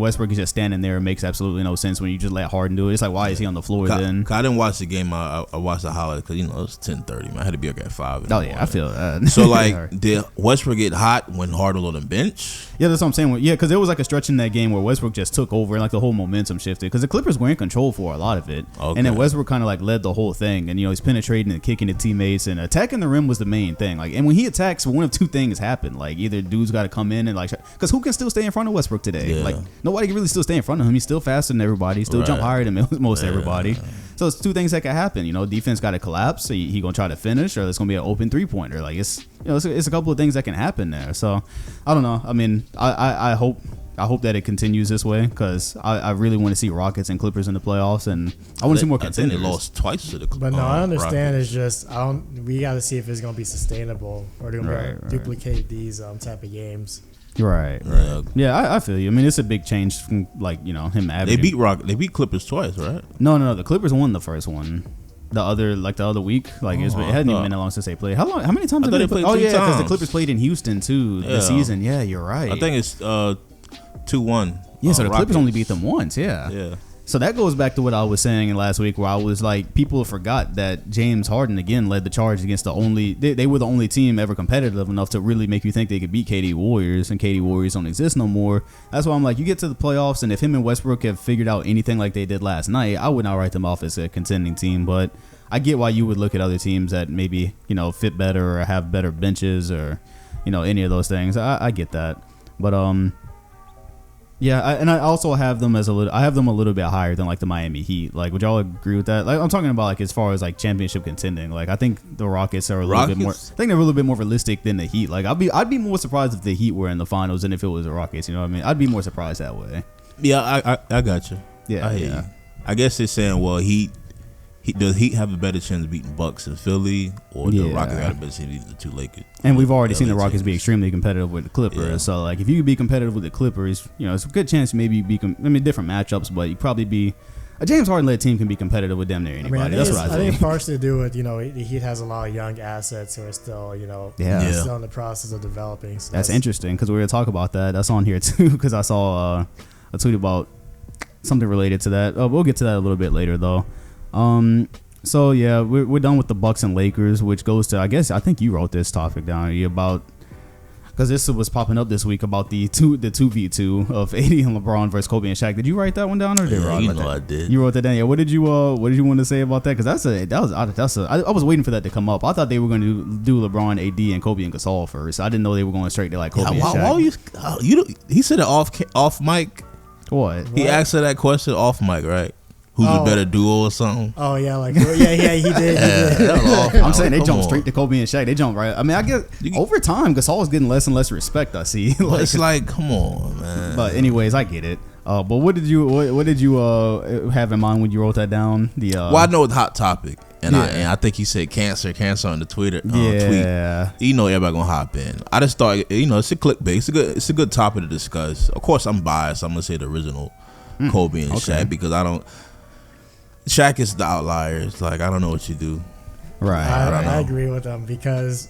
Speaker 1: Westbrook is just standing there, it makes absolutely no sense when you just let Harden do it. It's like, why is he on the floor then?
Speaker 3: I didn't watch the game. I watched the highlights because, it was 10:30. Man. I had to be up at 5.
Speaker 1: Oh, yeah, I feel that.
Speaker 3: So, like, did Westbrook get hot when Harden was on the bench?
Speaker 1: Yeah, that's what I'm saying. Yeah, because there was like a stretch in that game where Westbrook just took over and like the whole momentum shifted. Because the Clippers were in control for a lot of it. Okay. And then Westbrook kind of like led the whole whole thing. And he's penetrating and kicking the teammates, and attacking the rim was the main thing. Like, and when he attacks, one of two things happen. Like, either dude's got to come in and because who can still stay in front of Westbrook today?
Speaker 3: Yeah.
Speaker 1: Like, nobody can really still stay in front of him. He's still faster than everybody. He still jump higher than most everybody. So it's two things that can happen. Defense got to collapse. So he gonna try to finish, or it's gonna be an open 3-pointer. Like, it's it's a couple of things that can happen there. So I don't know. I mean, I hope that it continues this way, because I really want to see Rockets and Clippers in the playoffs, and I want to see more contenders.
Speaker 3: I think they lost twice to the
Speaker 2: But no, I understand.
Speaker 3: Rockets.
Speaker 2: It's just we got to see if it's going to be sustainable, or they're going to duplicate these type of games.
Speaker 1: Right. Yeah, I feel you. I mean, it's a big change from him averaging.
Speaker 3: They beat Clippers twice, right?
Speaker 1: No. The Clippers won the first one. The other week, it hadn't even been that long since they played. How many times did they play? Oh yeah, because the Clippers played in Houston too this season. Yeah, you're right.
Speaker 3: I think it's 2-1.
Speaker 1: Yeah, so the
Speaker 3: Rockets.
Speaker 1: Clippers only beat them once. Yeah. So that goes back to what I was saying last week, where I was like, people forgot that James Harden again led the charge against they were the only team ever competitive enough to really make you think they could beat KD Warriors, and KD Warriors don't exist no more. That's why I'm like, you get to the playoffs, and if him and Westbrook have figured out anything like they did last night, I would not write them off as a contending team. But I get why you would look at other teams that maybe fit better or have better benches, or any of those things. I get that, but yeah, I also have them a little bit higher than like the Miami Heat. Like, would y'all agree with that? Like, I'm talking about like as far as like championship contending. Like, I think the Rockets are a little bit more. I think they're a little bit more realistic than the Heat. Like, I'd be more surprised if the Heat were in the finals than if it was the Rockets. You know what I mean? I'd be more surprised that way.
Speaker 3: Yeah, I got you.
Speaker 1: Yeah,
Speaker 3: I guess they're saying, well, does Heat have a better chance of beating Bucks in Philly, or the Rockets got a better chance of beating the two Lakers?
Speaker 1: And we've already seen the Rockets be extremely competitive with the Clippers. Yeah. So, like, if you could be competitive with the Clippers, it's a good chance maybe different matchups, but you probably be a James Harden-led team can be competitive with damn near anybody. That's what I think.
Speaker 2: I think partially to do with the Heat has a lot of young assets who are still still in the process of developing. So
Speaker 1: that's interesting, because we're gonna talk about that. That's on here too, because I saw a tweet about something related to that. We'll get to that a little bit later though. So yeah, we're done with the Bucks and Lakers, which goes to, I think you wrote this topic down here about, because this was popping up this week about the 2v2 of AD and LeBron versus Kobe and Shaq. Did you write that one down, or did
Speaker 3: I did.
Speaker 1: You wrote that down. Yeah. What did you want to say about that? Because I was waiting for that to come up. I thought they were going to do LeBron, AD, and Kobe and Gasol first. I didn't know they were going straight to like Kobe and Shaq.
Speaker 3: He said it off mic.
Speaker 1: What?
Speaker 3: He asked her that question off mic, right? Who's a better duo or something?
Speaker 2: Oh yeah, he did.
Speaker 1: I'm saying they jump straight to Kobe and Shaq. They jump right. I mean, I guess over time, Gasol is getting less and less respect. I see.
Speaker 3: It's like, come on, man.
Speaker 1: But anyways, I get it. But what did you have in mind when you wrote that down?
Speaker 3: Well, I know it's Hot Topic, and I think he said cancer on the Twitter tweet. Everybody gonna hop in. I just thought it's a clickbait. It's a good topic to discuss. Of course, I'm biased. I'm gonna say the original Kobe and Shaq, because Shaq is the outlier. It's like, I don't know what you do.
Speaker 1: Right.
Speaker 2: I agree with them, because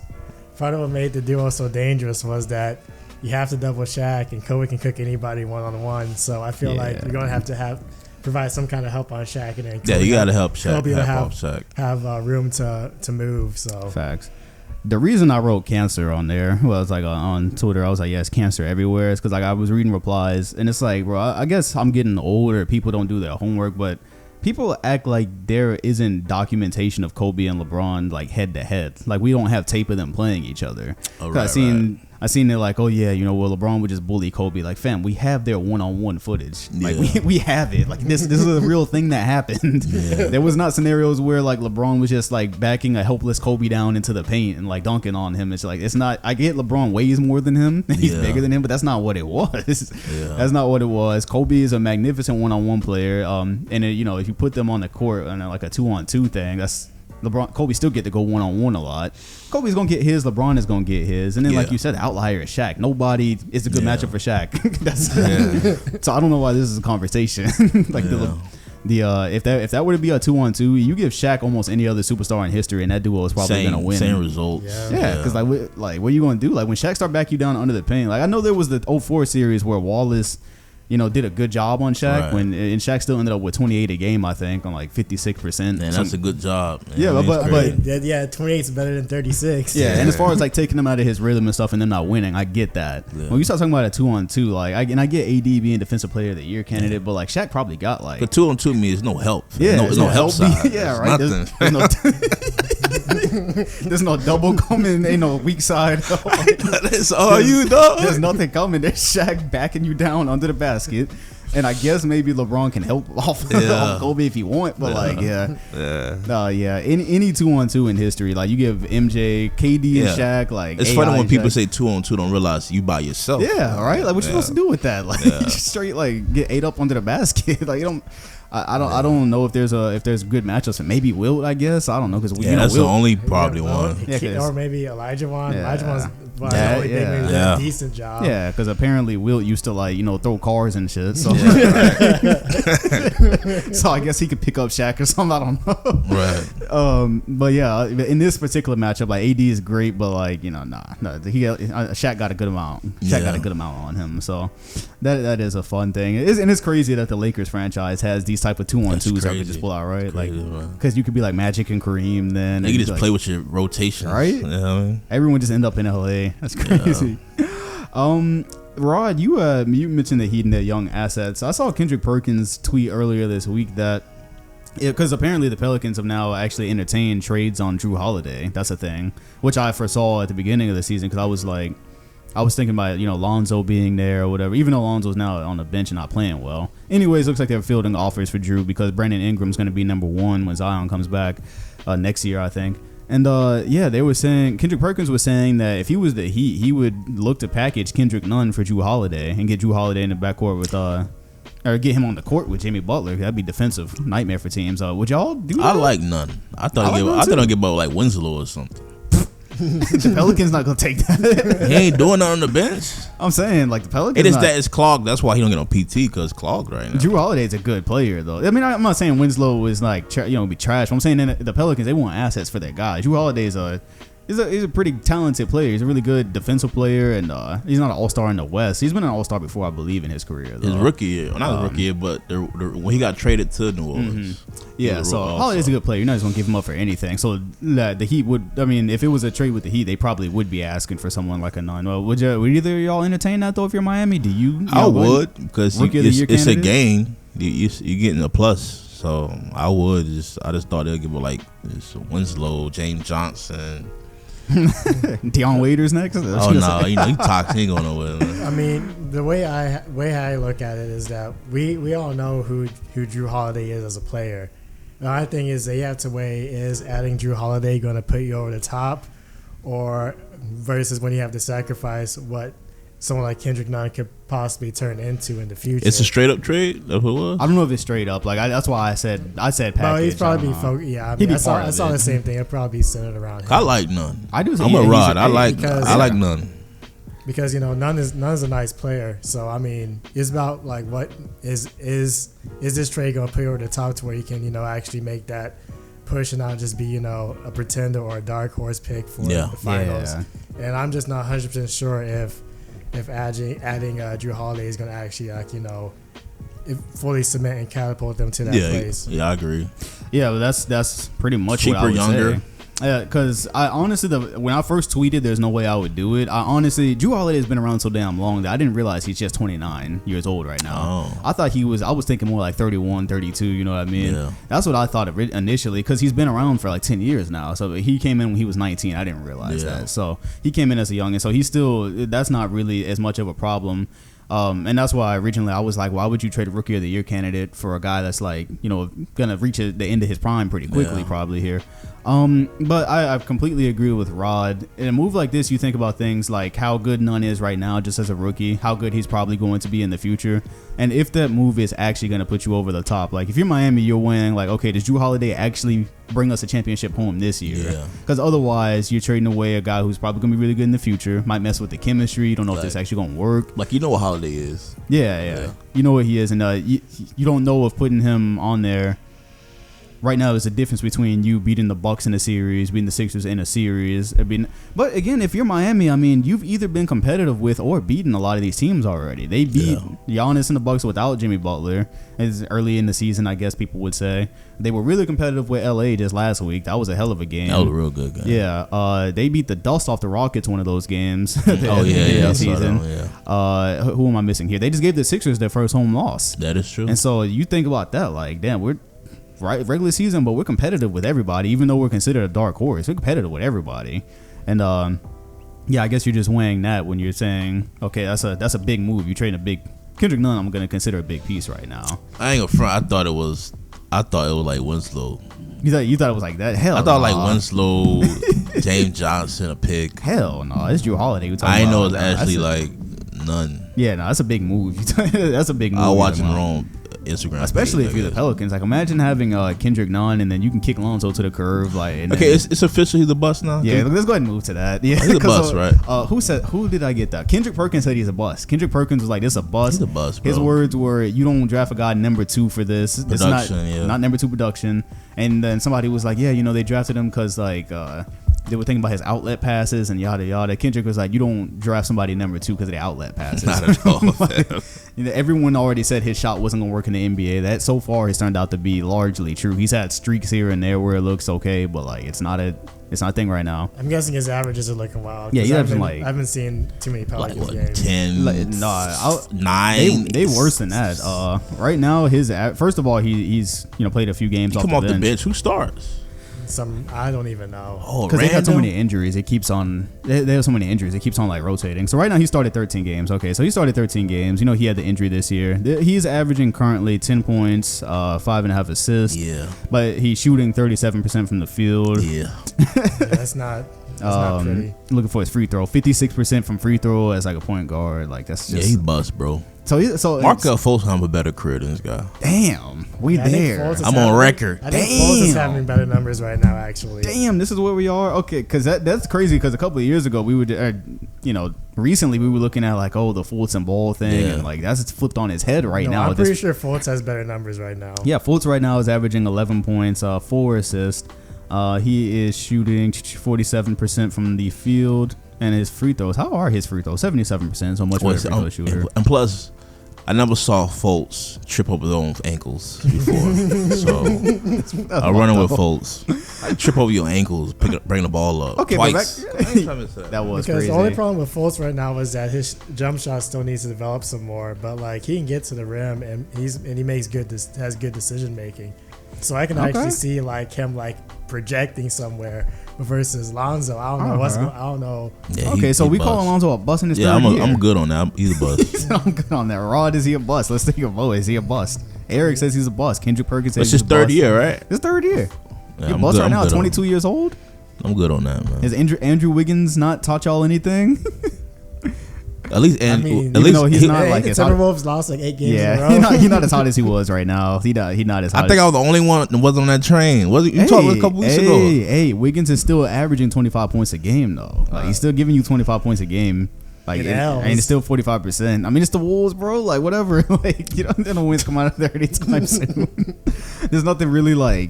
Speaker 2: part of what made the duo so dangerous was that you have to double Shaq, and Kobe can cook anybody one-on-one. So I feel like you're going to have provide some kind of help on Shaq, and then
Speaker 3: you got to help Shaq.
Speaker 2: Kobe have room to move. So
Speaker 1: facts. The reason I wrote cancer on there was like on Twitter. I was like, yes, cancer everywhere. It's because like I was reading replies, and it's like, bro, I guess I'm getting older. People don't do their homework, but people act like there isn't documentation of Kobe and LeBron like head to head. Like, we don't have tape of them playing each other. I seen they're like, oh yeah, LeBron would just bully Kobe. Like, fam, we have their one-on-one footage. Like, we have it. Like, this is a real thing that happened. Yeah. There was not scenarios where like LeBron was just like backing a helpless Kobe down into the paint and like dunking on him. It's like, it's not. I get LeBron weighs more than him. He's bigger than him, but that's not what it was. That's not what it was. Kobe is a magnificent one-on-one player. And if you put them on the court on like a 2-on-2 thing, that's LeBron. Kobe still get to go one-on-one a lot. Kobe's gonna get his. LeBron is gonna get his. And then, like you said, the outlier is Shaq. Nobody is a good matchup for Shaq. So I don't know why this is a conversation. Like if that were to be a 2-on-2, you give Shaq almost any other superstar in history, and that duo is probably gonna win.
Speaker 3: Same results.
Speaker 1: Yeah, because like what are you gonna do? Like when Shaq start back you down under the paint. Like I know there was the 04 series where Wallace did a good job on Shaq
Speaker 3: Right.
Speaker 1: and Shaq still ended up with 28 a game, I think, on like 56%.
Speaker 3: Man, that's a good job. Man.
Speaker 1: Yeah, but
Speaker 2: 28 is better than 36.
Speaker 1: yeah, and as far as like taking them out of his rhythm and stuff and them not winning, I get that.
Speaker 3: Yeah.
Speaker 1: When you start talking about a 2-on-2, like I get AD being defensive player of the year candidate, but like Shaq probably got like
Speaker 3: But 2-on-2 means no help.
Speaker 1: yeah,
Speaker 3: There's no help side.
Speaker 1: Yeah, right.
Speaker 3: Nothing.
Speaker 1: There's no double coming. Ain't no weak side.
Speaker 3: That's all you know.
Speaker 1: There's nothing coming. There's Shaq backing you down under the basket. And I guess maybe LeBron can help off Kobe if he want, but any 2-on-2 in history, like you give MJ, KD, and Shaq, like
Speaker 3: it's
Speaker 1: AI
Speaker 3: funny when
Speaker 1: and
Speaker 3: people
Speaker 1: Shaq.
Speaker 3: say 2-on-2 don't realize you by yourself.
Speaker 1: Yeah, right. Like what you supposed to do with that? Like you straight like get ate up under the basket. Like you don't. I don't know if there's good matchups. And maybe Wilt, I guess. I don't know because
Speaker 3: that's
Speaker 1: Wilt,
Speaker 3: the only probably one.
Speaker 1: Yeah,
Speaker 2: or maybe Elijah Wan.
Speaker 1: Yeah.
Speaker 2: Elijah Wan's
Speaker 1: Yeah,
Speaker 2: only thing maybe did a decent job.
Speaker 1: Yeah, because apparently Wilt used to like throw cars and shit. So so I guess he could pick up Shaq or something. I don't know.
Speaker 3: Right.
Speaker 1: But yeah, in this particular matchup, like AD is great, but like Shaq got a good amount. Shaq got a good amount on him. So that is a fun thing. It's crazy that the Lakers franchise has these type of 2-on-2s that could just pull out, right?
Speaker 3: Crazy,
Speaker 1: like because you could be like Magic and Kareem, then
Speaker 3: you can just
Speaker 1: like,
Speaker 3: play with your rotations,
Speaker 1: right?
Speaker 3: You know what I mean?
Speaker 1: Everyone just end up in LA. That's crazy. Rod, you mentioned the Heat and their young assets. I saw Kendrick Perkins tweet earlier this week that because apparently the Pelicans have now actually entertained trades on Drew Holiday. That's a thing, which I foresaw at the beginning of the season because I was thinking about Lonzo being there or whatever, even though Lonzo's now on the bench and not playing well. Anyways, looks like they're fielding offers for Drew because Brandon Ingram's going to be number 1 when Zion comes back next year, I think. And they were saying Kendrick Perkins was saying that if he was the Heat, he would look to package Kendrick Nunn for Drew Holiday and get Drew Holiday in the backcourt with or get him on the court with Jimmy Butler. That'd be defensive nightmare for teams. Would y'all do that?
Speaker 3: I like Nunn. I thought I'd get about like Winslow or something.
Speaker 1: The Pelicans not gonna take that.
Speaker 3: He ain't doing nothing on the bench.
Speaker 1: I'm saying like the Pelicans.
Speaker 3: It is that it's clogged. That's why he don't get no PT because it's clogged right now.
Speaker 1: Drew Holiday's a good player though. I mean, I'm not saying Winslow is like be trash. I'm saying the Pelicans, they want assets for their guys. Drew Holiday is he's a pretty talented player. He's a really good defensive player, and he's not an all-star in the West. He's been an all-star before, I believe, in his career. Though.
Speaker 3: His rookie year, well, not his rookie year, but when he got traded to New Orleans.
Speaker 1: Yeah, so Holiday's a good player. You're not just gonna give him up for anything. So the Heat would, I mean, if it was a trade with the Heat, they probably would be asking for someone like a Nunn. Well, would either of y'all entertain that though? If you're Miami, do you?
Speaker 3: I would because it's a game. You're getting a plus. So I just thought they'll give it like Winslow, James Johnson.
Speaker 1: Deion Waiters next.
Speaker 3: Oh no, he toxic. He ain't going nowhere. Man.
Speaker 2: I mean, the way I look at it is that we all know who Drew Holiday is as a player. The only thing is that you have to weigh, is adding Drew Holiday going to put you over the top, or versus when you have to sacrifice what someone like Kendrick Nunn could possibly turn into in the future.
Speaker 3: It's a straight up trade. That's what it was.
Speaker 1: I don't know if it's straight up. Like that's why I said package.
Speaker 2: No, he's probably I saw the same thing. It'll probably be centered around him.
Speaker 3: I like Nunn.
Speaker 1: I do.
Speaker 3: I'm a Rod. I like Nunn.
Speaker 2: Because Nunn's a nice player. So I mean, it's about like what is this trade gonna put you over the top to where you can actually make that push and not just be a pretender or a dark horse pick for the finals. Yeah. And I'm just not 100% sure if adding Drew Holiday is going to actually fully cement and catapult them to that place.
Speaker 3: Yeah, I agree.
Speaker 1: Yeah, but that's pretty much
Speaker 3: cheaper,
Speaker 1: what I would
Speaker 3: younger.
Speaker 1: say. Yeah, because I honestly, when I first tweeted, there's no way I would do it. Drew Holiday has been around so damn long that I didn't realize he's just 29 years old right now.
Speaker 3: Oh.
Speaker 1: I thought I was thinking more like 31, 32, you know what I mean?
Speaker 3: Yeah.
Speaker 1: That's what I thought initially, because he's been around for like 10 years now. So he came in when he was 19. I didn't realize that. So he came in as a youngin'. So that's not really as much of a problem. And that's why originally I was like, why would you trade a Rookie of the Year candidate for a guy that's like, gonna reach the end of his prime pretty quickly probably here. But I completely agree with Rod. In a move like this, you think about things like how good Nunn is right now just as a rookie, how good he's probably going to be in the future, and if that move is actually going to put you over the top. Like if you're Miami, you're weighing like, okay, does Drew Holiday actually bring us a championship home this year? Because otherwise you're trading away a guy who's probably going to be really good in the future, might mess with the chemistry, you don't know if this actually going to work.
Speaker 3: Like what Holiday is.
Speaker 1: Yeah. You know what he is, and you don't know if putting him on there right now is the difference between you beating the Bucks in a series, beating the Sixers in a series. But again, if you're Miami, I mean, you've either been competitive with or beaten a lot of these teams already. They beat Giannis and the Bucks without Jimmy Butler. It's early in the season, I guess people would say. They were really competitive with LA just last week. That was a hell of a game.
Speaker 3: That was a real good game.
Speaker 1: Yeah, they beat the dust off the Rockets one of those games.
Speaker 3: Season.
Speaker 1: Who am I missing here? They just gave the Sixers their first home loss.
Speaker 3: That is true.
Speaker 1: And so you think about that, like, damn, we're regular season, but we're competitive with everybody, even though we're considered a dark horse. We're competitive with everybody. And yeah, I guess you're just weighing that when you're saying, okay, that's a big move. You're trading a big Kendrick Nunn. I'm gonna consider a big piece right now.
Speaker 3: I ain't gonna front. I thought it was like Winslow.
Speaker 1: You thought it was like that? Hell,
Speaker 3: I thought like Winslow, James Johnson, a pick.
Speaker 1: Hell no, it's Drew Holiday.
Speaker 3: I ain't know it's actually like Nunn.
Speaker 1: Yeah, no, that's a big move. That's a big move.
Speaker 3: I'll watch him on Instagram,
Speaker 1: especially if you're the Pelicans. Like, imagine having Kendrick Nunn, and then you can kick Lonzo to the curve. Like,
Speaker 3: okay, it's official. He's a bust now.
Speaker 1: Yeah, let's go ahead and move to that. Yeah,
Speaker 3: he's a bust, right?
Speaker 1: Who did I get that? Kendrick Perkins said he's a bust. Kendrick Perkins was like, "This is a bust."
Speaker 3: He's a bust, bro.
Speaker 1: His words were, "You don't draft a guy number 2 for this. It's not number 2 production." And then somebody was like, "Yeah, they drafted him because like." They were thinking about his outlet passes and yada yada. Kendrick was like, "You don't draft somebody number 2 because of the outlet passes."
Speaker 3: Not at all.
Speaker 1: Everyone already said his shot wasn't gonna work in the NBA. That so far has turned out to be largely true. He's had streaks here and there where it looks okay, but like it's not a thing right now.
Speaker 2: I'm guessing his averages are looking wild.
Speaker 1: Yeah,
Speaker 2: I haven't seen too many Pelicans games.
Speaker 3: 10, 9.
Speaker 1: They worse than that. Right now, first of all, he's played a few games.
Speaker 3: Come off the bench. Who starts?
Speaker 2: I don't even know.
Speaker 3: Oh,
Speaker 1: because they got so many injuries. It keeps on. They have so many injuries. It keeps on like rotating. So right now he started 13 games. Okay, so he started 13 games. He had the injury this year. He's averaging currently 10 points, 5.5 assists.
Speaker 3: Yeah.
Speaker 1: But he's shooting 37% from the field.
Speaker 3: Yeah.
Speaker 2: That's not pretty.
Speaker 1: Looking for his free throw, 56% from free throw as like a point guard. Like that's just
Speaker 3: he bust, bro.
Speaker 1: So
Speaker 3: Markelle Fultz have a better career than this guy.
Speaker 1: Damn, there.
Speaker 3: I'm on record.
Speaker 2: I think Fultz is having better numbers right now, actually.
Speaker 1: Damn, this is where we are. Okay, because that's crazy. Because a couple of years ago, we would, recently we were looking at like, the Fultz and Ball thing, and like that's flipped on his head right now.
Speaker 2: I'm pretty sure Fultz has better numbers right now.
Speaker 1: Yeah, Fultz right now is averaging 11 points, 4 assists. He is shooting 47% from the field, and his free throws. How are his free throws? 77%. So much better free throw shooter.
Speaker 3: And plus, I never saw Fultz trip over his own ankles before. So I'm running with Fultz. I trip over your ankles, bring the ball up.
Speaker 1: Okay,
Speaker 3: twice.
Speaker 1: That was
Speaker 2: because
Speaker 1: crazy.
Speaker 2: The only problem with Fultz right now is that his jump shot still needs to develop some more. But like he can get to the rim, and he makes has good decision making. So I can actually see like him like projecting somewhere versus Lonzo. I don't know what's going. I don't know.
Speaker 3: Yeah,
Speaker 1: okay, so we call Lonzo a bust in his third year.
Speaker 3: I'm good on that. He's a bust.
Speaker 1: I'm good on that. Rod, is he a bust? Let's think of Is he a bust? Eric says he's a bust. Kendrick Perkins says
Speaker 3: it's his third year, right?
Speaker 1: His third year.
Speaker 3: Yeah,
Speaker 1: He's a bust right now, 22 years old.
Speaker 3: I'm good on that, man.
Speaker 1: Has Andrew Wiggins not taught y'all anything?
Speaker 3: At least,
Speaker 1: at least he's not like as hot.
Speaker 2: Timberwolves lost like 8 games in a row.
Speaker 1: He's not as hot as he was right now. He's not as hot.
Speaker 3: I think I was the only one that wasn't on that train. You talked a couple weeks ago.
Speaker 1: Hey, Wiggins is still averaging 25 points a game though. Like he's still giving you 25 points a game. Like and it's still 45%. I mean, it's the Wolves, bro. Like whatever. Like the wins come out of there anytime soon. There's nothing really like.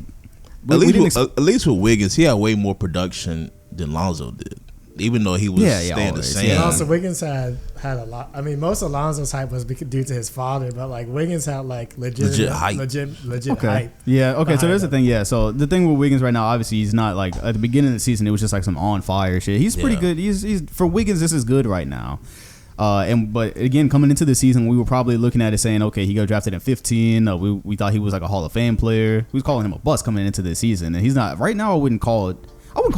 Speaker 3: At least with Wiggins, he had way more production than Lonzo did. Even though he was staying the same.
Speaker 2: Yeah. Also, Wiggins had a lot. I mean, most of Lonzo's hype was due to his father, but like Wiggins had like legit hype. Hype.
Speaker 1: Yeah. Okay. So there's the thing. Yeah. So the thing with Wiggins right now, obviously, he's not like at the beginning of the season. It was just like some on fire shit. He's pretty good. He's for Wiggins. This is good right now. But again, coming into the season, we were probably looking at it saying, okay, he got drafted at 15. We thought he was like a Hall of Fame player. We was calling him a bust coming into this season, and he's not. Right now, I wouldn't call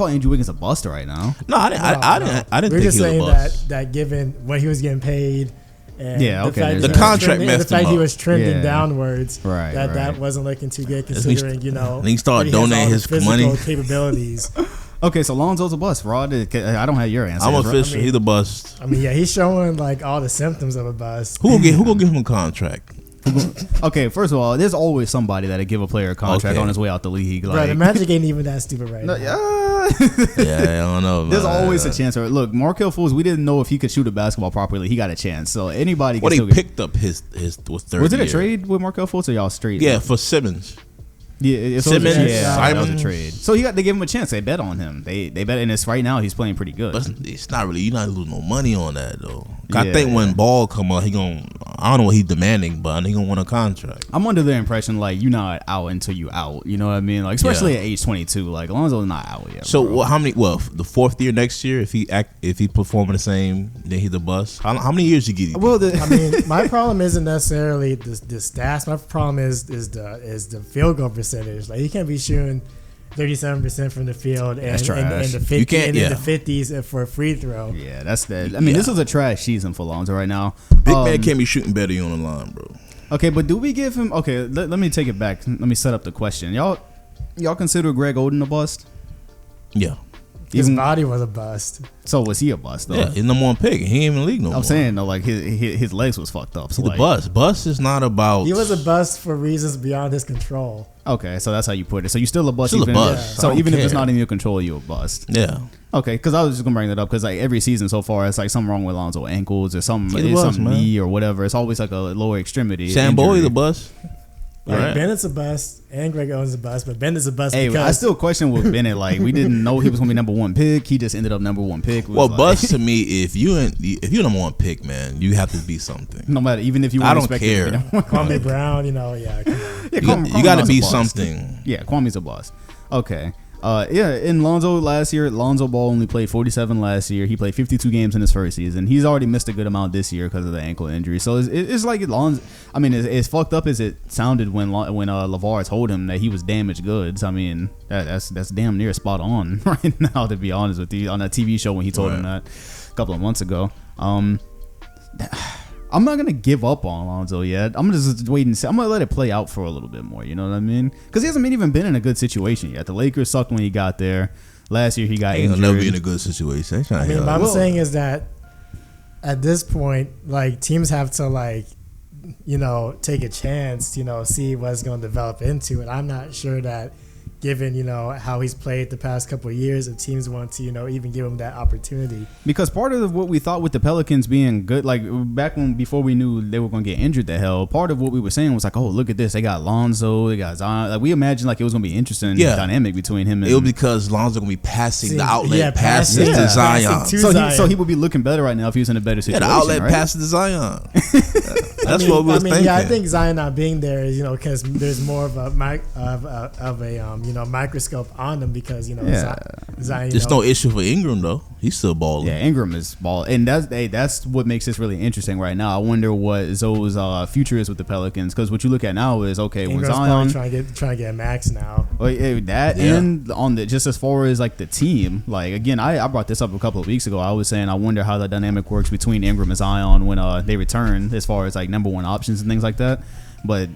Speaker 1: Andrew Wiggins a bust right now.
Speaker 3: No, I didn't think he was a bust. We're just
Speaker 2: saying that given what he was getting paid, and
Speaker 3: the contract messed him up.
Speaker 2: He was trending downwards,
Speaker 1: right?
Speaker 2: That wasn't looking too good considering
Speaker 3: and he started donating his money
Speaker 2: capabilities.
Speaker 1: Okay, so Lonzo's a bust. Rod, I don't have your answer.
Speaker 3: I'm official. He's a bust.
Speaker 2: I mean, yeah, he's showing like all the symptoms of a bust.
Speaker 3: Who gonna give him a contract?
Speaker 1: Okay, first of all, there's always somebody that'll give a player a contract on his way out the league. Like,
Speaker 2: bro, the Magic ain't even that stupid right now.
Speaker 3: Yeah, I don't know.
Speaker 1: There's always a chance. Look, Markelle Fultz, we didn't know if he could shoot a basketball properly. He got a chance. So anybody can
Speaker 3: he picked up his third
Speaker 1: Was it a
Speaker 3: year.
Speaker 1: trade with Markelle Fultz or y'all straight?
Speaker 3: Yeah, for Simmons.
Speaker 1: Yeah,
Speaker 3: Simmons,
Speaker 1: that was a
Speaker 3: Simons.
Speaker 1: trade. So they gave him a chance. They bet on him. They bet, and it's right now he's playing pretty good.
Speaker 3: But it's not really. You're not losing no money on that though. I
Speaker 1: Yeah,
Speaker 3: think when Ball come out, I don't know what he's demanding, but he gonna want a contract.
Speaker 1: I'm under the impression like you're not out until you out. You know what I mean? Like especially at age 22. Like Lonzo's not out yet.
Speaker 3: So
Speaker 1: bro.
Speaker 3: how many? Well, the fourth year next year, if he performing the same, then he's a bust. How many years you get?
Speaker 1: Well,
Speaker 2: I mean, my problem isn't necessarily the stats. My problem is the field goal percentage. Like you can't be shooting 37% from the field and the 50
Speaker 3: You can't,
Speaker 2: and in the 50s for a free throw.
Speaker 1: Yeah, that's that. I mean, this is a trash season for Lonzo right now.
Speaker 3: Big man can't be shooting better on the line, bro.
Speaker 1: Okay, but do we give him? Okay, let me take it back. Let me set up the question. Y'all consider Greg Oden a bust?
Speaker 3: Yeah.
Speaker 2: His body was a bust.
Speaker 1: So was he a bust though?
Speaker 3: Yeah, he's number one pick. He ain't in the league no more.
Speaker 1: I'm saying though, like his legs was fucked up. So
Speaker 3: He's
Speaker 1: like,
Speaker 3: a bust. Bust is not about.
Speaker 2: He was a bust for reasons beyond his control.
Speaker 1: okay, so that's how you put it. So you still a bust.
Speaker 3: Still a
Speaker 1: even
Speaker 3: bust.
Speaker 1: If, so
Speaker 3: I don't
Speaker 1: even if it's
Speaker 3: care.
Speaker 1: not in your control, you a bust.
Speaker 3: Yeah.
Speaker 1: Okay, because I was just gonna bring that up because like every season so far, it's like something wrong with Lonzo ankles or something,
Speaker 3: He's a bust,
Speaker 1: some
Speaker 3: man.
Speaker 1: knee or whatever. It's always like a lower extremity.
Speaker 3: Sam Bowie
Speaker 1: injury.
Speaker 3: the bust.
Speaker 2: Like
Speaker 3: Right.
Speaker 2: Bennett's a bust and Greg Oden's a bust, but Bennett's a bust
Speaker 1: Hey,
Speaker 2: because
Speaker 1: I still question with Bennett. Like we didn't know he was gonna be number one pick. He just ended up number one pick. It was
Speaker 3: Well,
Speaker 1: like-
Speaker 3: bust to me, if you're number one pick, man, you have to be something.
Speaker 1: No matter, even if you
Speaker 3: I
Speaker 1: weren't
Speaker 3: don't
Speaker 1: expecting
Speaker 3: care.
Speaker 1: to be number one.
Speaker 2: Kwame Brown, come on.
Speaker 1: Yeah,
Speaker 3: You got to
Speaker 1: Kwame's
Speaker 3: be
Speaker 1: a bust.
Speaker 3: something.
Speaker 1: Yeah, Kwame's a bust. Okay. In Lonzo last year, Lonzo Ball only played 47 last year. He played 52 games in his first season. He's already missed a good amount this year because of the ankle injury. So it's like Lonzo. I mean, as fucked up as it sounded when LeVar told him that he was damaged goods. I mean, that's damn near spot on right now, to be honest with you, on that TV show when he told him that a couple of months ago. I'm not gonna give up on Lonzo yet. I'm gonna just wait and see. I'm gonna let it play out for a little bit more. You know what I mean? Because he hasn't even been in a good situation yet. The Lakers sucked when he got there. Last year he got
Speaker 3: He'll
Speaker 1: injured.
Speaker 3: never be in a good situation.
Speaker 2: I mean, what I'm saying is that at this point, like teams have to take a chance, see what's going to develop into it. I'm not sure that given, how he's played the past couple of years, if teams want to, even give him that opportunity.
Speaker 1: Because part of what we thought with the Pelicans being good, like back before we knew they were going to get injured the hell, part of what we were saying was like, oh, look at this. They got Lonzo, they got Zion. Like we imagined like it was going to be interesting dynamic between him and...
Speaker 3: It was because Lonzo going to be passing the outlet,
Speaker 2: yeah,
Speaker 3: passing
Speaker 2: passing
Speaker 3: to Zion.
Speaker 2: passing to
Speaker 1: So he would be looking better right now if he was in a better
Speaker 3: Yeah,
Speaker 1: situation.
Speaker 3: the outlet
Speaker 1: right?
Speaker 3: passing to Zion. That's what we was thinking.
Speaker 2: Yeah, I think Zion not being there is, because there's more of a microscope on them because Zion.
Speaker 3: There's no issue for Ingram though. He's still balling.
Speaker 1: Yeah, Ingram is ball, and that's what makes this really interesting right now. I wonder what Zoe's future is with the Pelicans, because what you look at now is when
Speaker 2: Ingram's
Speaker 1: Zion
Speaker 2: probably trying to get a max now.
Speaker 1: And on the just as far as like the team, like again, I brought this up a couple of weeks ago. I was saying I wonder how the dynamic works between Ingram and Zion when they return, as far as like number one options and things like that. But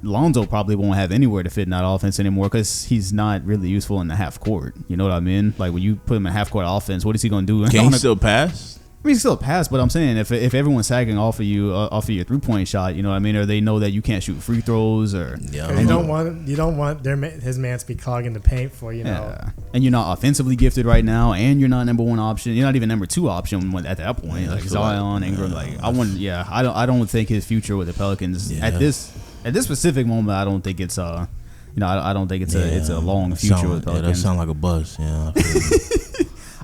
Speaker 1: Lonzo probably won't have anywhere to fit in that offense anymore because he's not really useful in the half court. You know what I mean? Like when you put him in half court offense, what is he going to do?
Speaker 3: Can he still pass?
Speaker 1: I mean, he still pass, but I'm saying if everyone's sagging off of you off of your 3-point shot, you know what I mean, or they know that you can't shoot free throws, or
Speaker 2: you don't want his man to be clogging the paint for
Speaker 1: and you're not offensively gifted right now, and you're not number one option, you're not even number two option at that point. Like Zion, Ingram, I don't think his future with the Pelicans at this specific moment, I don't think it's I don't think it's a long future with the Pelicans.
Speaker 3: Yeah, that sound like a buzz. Yeah.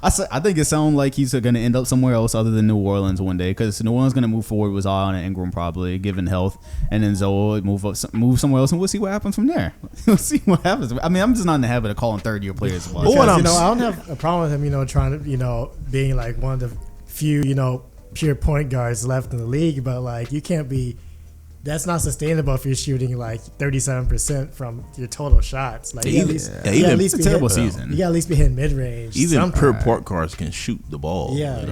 Speaker 1: I think it sounds like he's going to end up somewhere else other than New Orleans one day, because New Orleans going to move forward with Zion and Ingram probably, given health, and then Zoe move somewhere else, and we'll see what happens from there. We'll see what happens. I mean, I'm just not in the habit of calling third-year players.
Speaker 2: Because, I don't have a problem with him, trying to, being like one of the few, pure point guards left in the league, but like you can't be. That's not sustainable if you're shooting like 37% from your total shots. Like,
Speaker 3: even
Speaker 1: it's a terrible season.
Speaker 2: You got to at least be hitting mid range.
Speaker 3: Even pure point guards can shoot the ball.
Speaker 2: Yeah,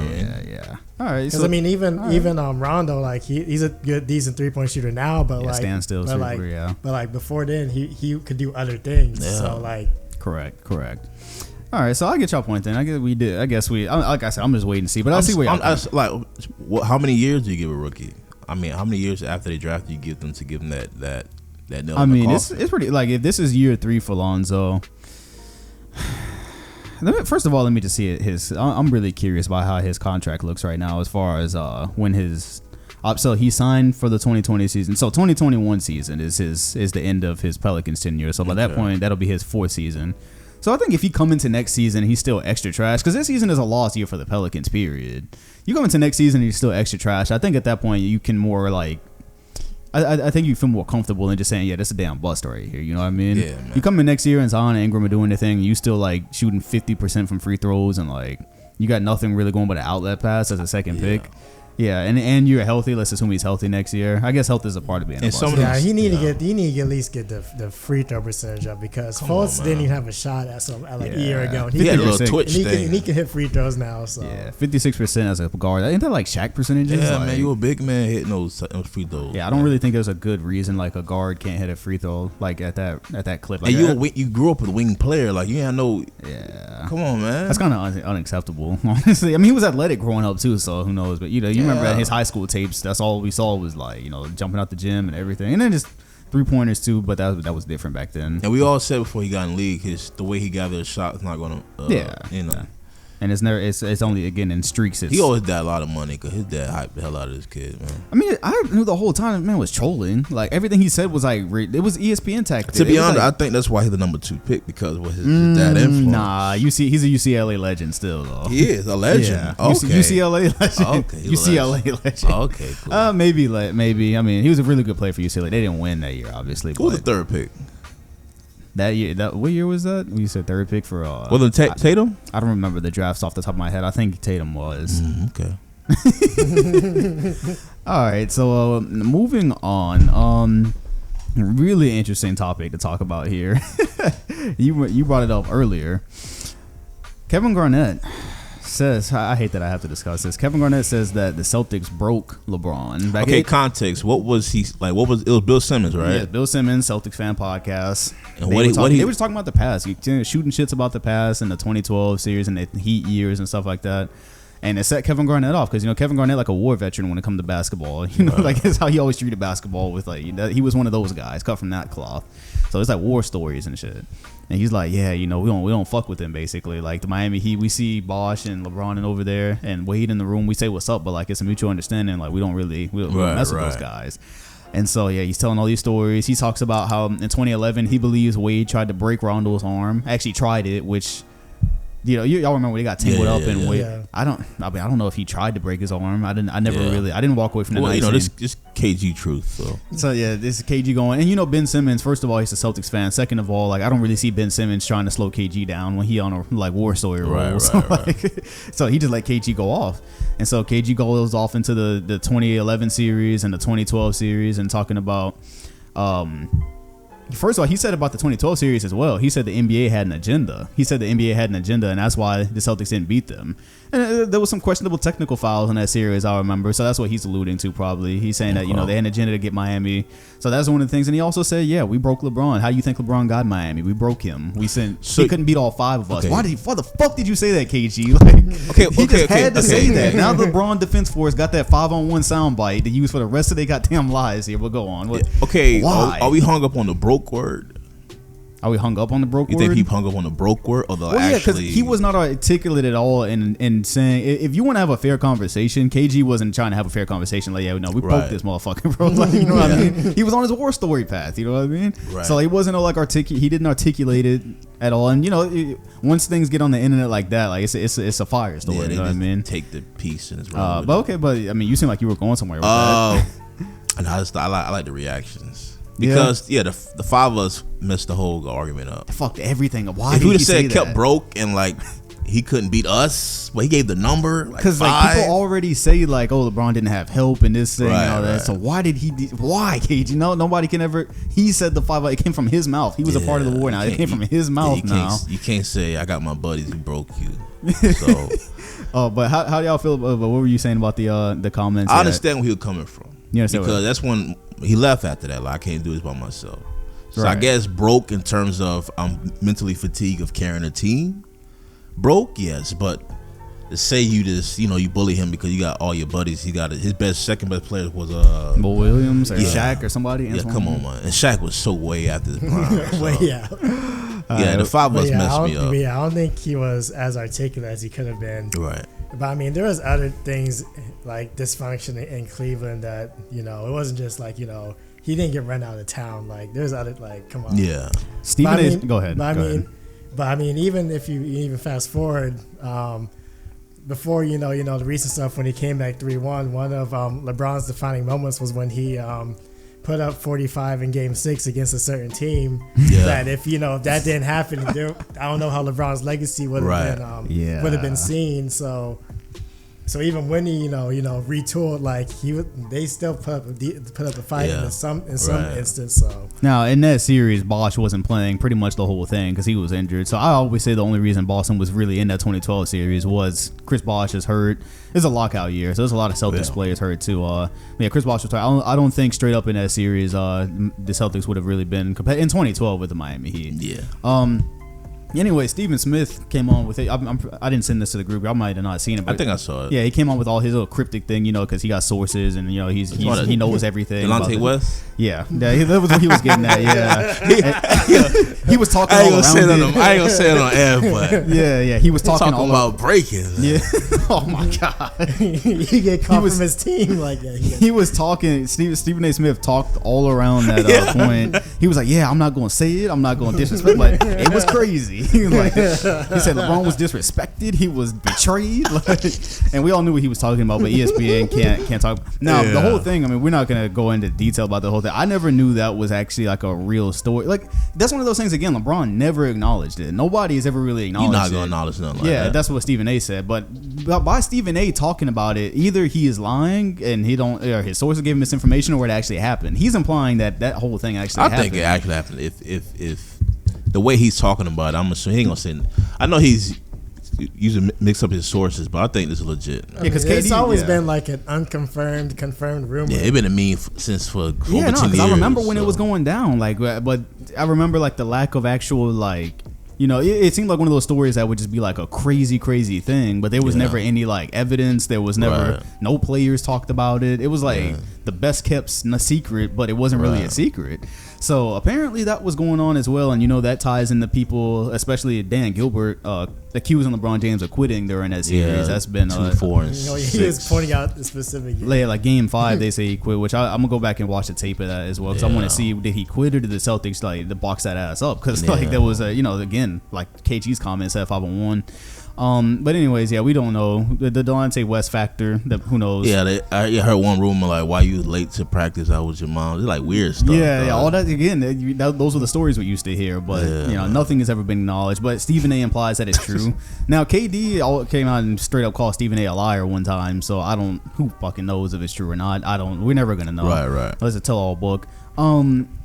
Speaker 1: yeah. All right.
Speaker 2: Because even Rondo, like he's a good, decent 3-point shooter now, but
Speaker 1: standstill super,
Speaker 2: But like before then, he could do other things. Yeah. So like,
Speaker 1: correct. All right, so I get your point then. I guess we. Like I said, I'm just waiting to see. But I'll see where y'all.
Speaker 3: How many years do you give a rookie? I mean, how many years after they draft do you give them to give them that nail?
Speaker 1: I mean, it's pretty. Like if this is year 3 for Lonzo. First of all, let me just see his. I'm really curious about how his contract looks right now, as far as when his So he signed for the 2020 season. So 2021 season is the end of his Pelicans tenure. So by that point, that'll be his 4th season. So I think if he come into next season, he's still extra trash, because this season is a lost year for the Pelicans, period. You come into next season and you're still extra trash. I think at that point you can more like, I think you feel more comfortable than just saying, yeah, that's a damn bust right here. You know what I mean? Yeah, man. You come in next year and Zion and Ingram are doing their thing, and you still like shooting 50% from free throws, and like you got nothing really going but an outlet pass as a second pick. Yeah, and you're healthy. Let's assume he's healthy next year. I guess health is a part of being a bust.
Speaker 2: Yeah, he need to at least get the free throw percentage up, because Fultz didn't even have a shot at a year ago.
Speaker 3: He had a little twitch thing.
Speaker 2: He can hit free throws now. So
Speaker 1: 56% as a guard. Ain't that like Shaq percentages?
Speaker 3: Yeah,
Speaker 1: like,
Speaker 3: man, you a big man hitting those free throws.
Speaker 1: Yeah, I don't really think there's a good reason like a guard can't hit a free throw like at that clip. Like,
Speaker 3: and you grew up with a wing player, like you ain't no.
Speaker 1: Yeah,
Speaker 3: come on, man.
Speaker 1: That's kind of unacceptable, honestly. I mean, he was athletic growing up too, so who knows? But you remember at his high school tapes, that's all we saw was like, jumping out the gym and everything, and then just 3-pointers too, but that was different back then.
Speaker 3: And we all said before he got in the league, the way he gathered his shot is not gonna
Speaker 1: and it's only again in streaks.
Speaker 3: He always got a lot of money because his dad hyped the hell out of his kid, man.
Speaker 1: I mean, I knew the whole time man was trolling. Like everything he said was like it was ESPN tactic.
Speaker 3: To be honest, I think that's why he's the number 2 pick, because of his dad influence.
Speaker 1: Nah, he's a UCLA legend still though.
Speaker 3: He is a legend. Yeah. Okay.
Speaker 1: UCLA legend.
Speaker 3: Okay.
Speaker 1: UCLA legend.
Speaker 3: Okay. Cool.
Speaker 1: Maybe. I mean, he was a really good player for UCLA. They didn't win that year, obviously.
Speaker 3: Who was the 3rd pick?
Speaker 1: That year, what year was that? You said 3rd pick for.
Speaker 3: Was it Tatum?
Speaker 1: I don't remember the drafts off the top of my head. I think Tatum was.
Speaker 3: Okay.
Speaker 1: All right, so moving on. Really interesting topic to talk about here. You brought it up earlier. Kevin Garnett says, I hate that I have to discuss this. Kevin Garnett says that the Celtics broke LeBron.
Speaker 3: Context. What was he like? It was Bill Simmons, right?
Speaker 1: Yeah, Bill Simmons, Celtics fan podcast.
Speaker 3: And
Speaker 1: they were just talking about the past, shooting shits about the past and the 2012 series and the Heat years and stuff like that. And it set Kevin Garnett off because Kevin Garnett like a war veteran when it comes to basketball. Like it's how he always treated basketball with like he was one of those guys cut from that cloth. So it's like war stories and shit. And he's like, yeah, we don't fuck with them basically. Like the Miami Heat, we see Bosh and LeBron and over there and Wade in the room. We say what's up, but like it's a mutual understanding. Like we don't mess with those guys. And so yeah, he's telling all these stories. He talks about how in 2011 he believes Wade tried to break Rondo's arm. Actually tried it, which. Y'all remember when he got tangled up and Wade? Yeah. I don't know if he tried to break his arm. I didn't walk away from that.
Speaker 3: Well, this KG truth. So
Speaker 1: yeah, this is KG going. And Ben Simmons. First of all, he's a Celtics fan. Second of all, like I don't really see Ben Simmons trying to slow KG down when he on a like war story roll. So he just let KG go off, and so KG goes off into the 2011 series and the 2012 series and talking about. First of all, he said about the 2012 series as well. He said the NBA had an agenda. And that's why the Celtics didn't beat them. And there was some questionable technical fouls in that series, I remember. So that's what he's alluding to probably. He's saying that, they had an agenda to get Miami. So that's one of the things. And he also said, yeah, we broke LeBron. How do you think LeBron got Miami? We broke him. He couldn't beat all 5 of us. Why the fuck did you say that, KG? Like, had to say that. Now the LeBron Defense Force got that 5-on-1 soundbite to use for the rest of their goddamn lives here. But go on.
Speaker 3: Why? Are we hung up on the broke word?
Speaker 1: Are we hung up on the broke word?
Speaker 3: You think he hung up on the broke word or the actually? Yeah, because
Speaker 1: he was not articulate at all in saying, if you want to have a fair conversation, KG wasn't trying to have a fair conversation. Like, yeah, no, we broke this motherfucker, bro. Like, you know what I mean? He was on his war story path. You know what I mean? Right. So he wasn't he didn't articulate it at all. And once things get on the internet like that, like it's a fire story.
Speaker 3: Yeah,
Speaker 1: you know what I mean?
Speaker 3: Take the piece and it's
Speaker 1: but I mean, you seem like you were going somewhere with that.
Speaker 3: And I like the reactions. Because the 5 of us messed the whole argument up.
Speaker 1: Fucked everything up. Why?
Speaker 3: If he would have said kept broke and like he couldn't beat us, but he gave the number
Speaker 1: because like people already say like, oh, LeBron didn't have help in this thing and all that. So why did he? Why, KG? Nobody can ever. He said the 5. It came from his mouth. He was a part of the war. Now it came from his mouth.
Speaker 3: You can't say I got my buddies who broke you. So,
Speaker 1: but how do y'all feel about what were you saying about the comments?
Speaker 3: I understand where he was coming from. Because that's when he left after that. Like, I can't do this by myself. So I guess broke in terms of I'm mentally fatigued of carrying a team. Broke, yes, but to say you just you bully him because you got all your buddies. He got his second best player was
Speaker 1: Mo Williams or Shaq or somebody.
Speaker 3: Yeah, come on, man. And Shaq was so way after his prime.
Speaker 1: So.
Speaker 3: The 5 of us messed me up.
Speaker 2: I don't think he was as articulate as he could have been.
Speaker 3: Right.
Speaker 2: But I mean, there was other things like dysfunction in Cleveland that it wasn't just like he didn't get run out of town. Like there's other come on.
Speaker 3: Yeah.
Speaker 1: Stephen A. Go ahead.
Speaker 2: But I mean, even if you even fast forward, before the recent stuff when he came back 3-1, one of LeBron's defining moments was when he put up 45 in Game 6 against a certain team. Yeah. That if that didn't happen, I don't know how LeBron's legacy would have been would have been seen. So even when he retooled, like they still put up a fight in some instance. So
Speaker 1: now in that series, Bosh wasn't playing pretty much the whole thing because he was injured. So I always say the only reason Boston was really in that 2012 series was Chris Bosh is hurt. It's a lockout year, so there's a lot of Celtics players hurt too. Chris Bosh was tired. I don't think straight up in that series, the Celtics would have really been in 2012 with the Miami Heat.
Speaker 3: Yeah.
Speaker 1: Anyway, Stephen Smith came on with it. I didn't send this to the group. I might have not seen it. But
Speaker 3: I think I saw it.
Speaker 1: Yeah, he came on with all his little cryptic thing, because he got sources and he knows everything.
Speaker 3: Delonte West.
Speaker 1: Yeah, that was what he was getting at. Yeah, he was talking all around it.
Speaker 3: I ain't gonna say it on air, but
Speaker 1: yeah, he was talking all
Speaker 3: about breaking.
Speaker 1: Yeah. Oh my God.
Speaker 2: He get caught from his team like that.
Speaker 1: He was talking. Stephen A. Smith talked all around that point. He was like, "Yeah, I'm not gonna say it. I'm not gonna disrespect." But it was crazy. He said LeBron was disrespected. He was betrayed. And we all knew what he was talking about, but ESPN can't talk. Now the whole thing. I mean, we're not gonna go into detail about the whole thing. I never knew that was actually like a real story. Like that's one of those things. Again, LeBron never acknowledged it. Nobody has ever really acknowledged it.
Speaker 3: You're not gonna acknowledge nothing like that.
Speaker 1: That's what Stephen A. said. But by Stephen A. talking about it, either he is lying and or his sources gave him misinformation, or it actually happened. He's implying that whole thing actually happened.
Speaker 3: I think it actually happened. If the way he's talking about it, I'm assuming he ain't gonna say. I know he's using mix up his sources, but I think this is legit.
Speaker 2: Yeah, because it's always been like an unconfirmed, confirmed rumor.
Speaker 3: Yeah, it's been a meme since for over 10 years.
Speaker 1: I remember when it was going down, but I remember like the lack of actual it seemed like one of those stories that would just be like a crazy thing, but there was never any like evidence. There was never no players talked about it. It was like the best kept secret, but it wasn't really a secret. So apparently that was going on as well, and that ties into people, especially Dan Gilbert, accusing LeBron James of quitting during that series. That's been
Speaker 3: 2, 4, and 6.
Speaker 2: He was pointing out the specific.
Speaker 1: Like Game 5, they say he quit, which I'm gonna go back and watch the tape of that as well, because I want to see, did he quit or did the Celtics like to box that ass up? Because like there was again like KG's comments at 5-on-1. But anyways, we don't know the Delonte West factor. Who knows?
Speaker 3: Yeah, I heard one rumor like, "Why you late to practice? I was your mom." It's like weird stuff.
Speaker 1: Yeah, all that again. Those were the stories we used to hear, but nothing has ever been acknowledged. But Stephen A. implies that it's true. Now KD came out and straight up called Stephen A. a liar one time, so who fucking knows if it's true or not. We're never gonna know.
Speaker 3: Right.
Speaker 1: It's a tell-all book.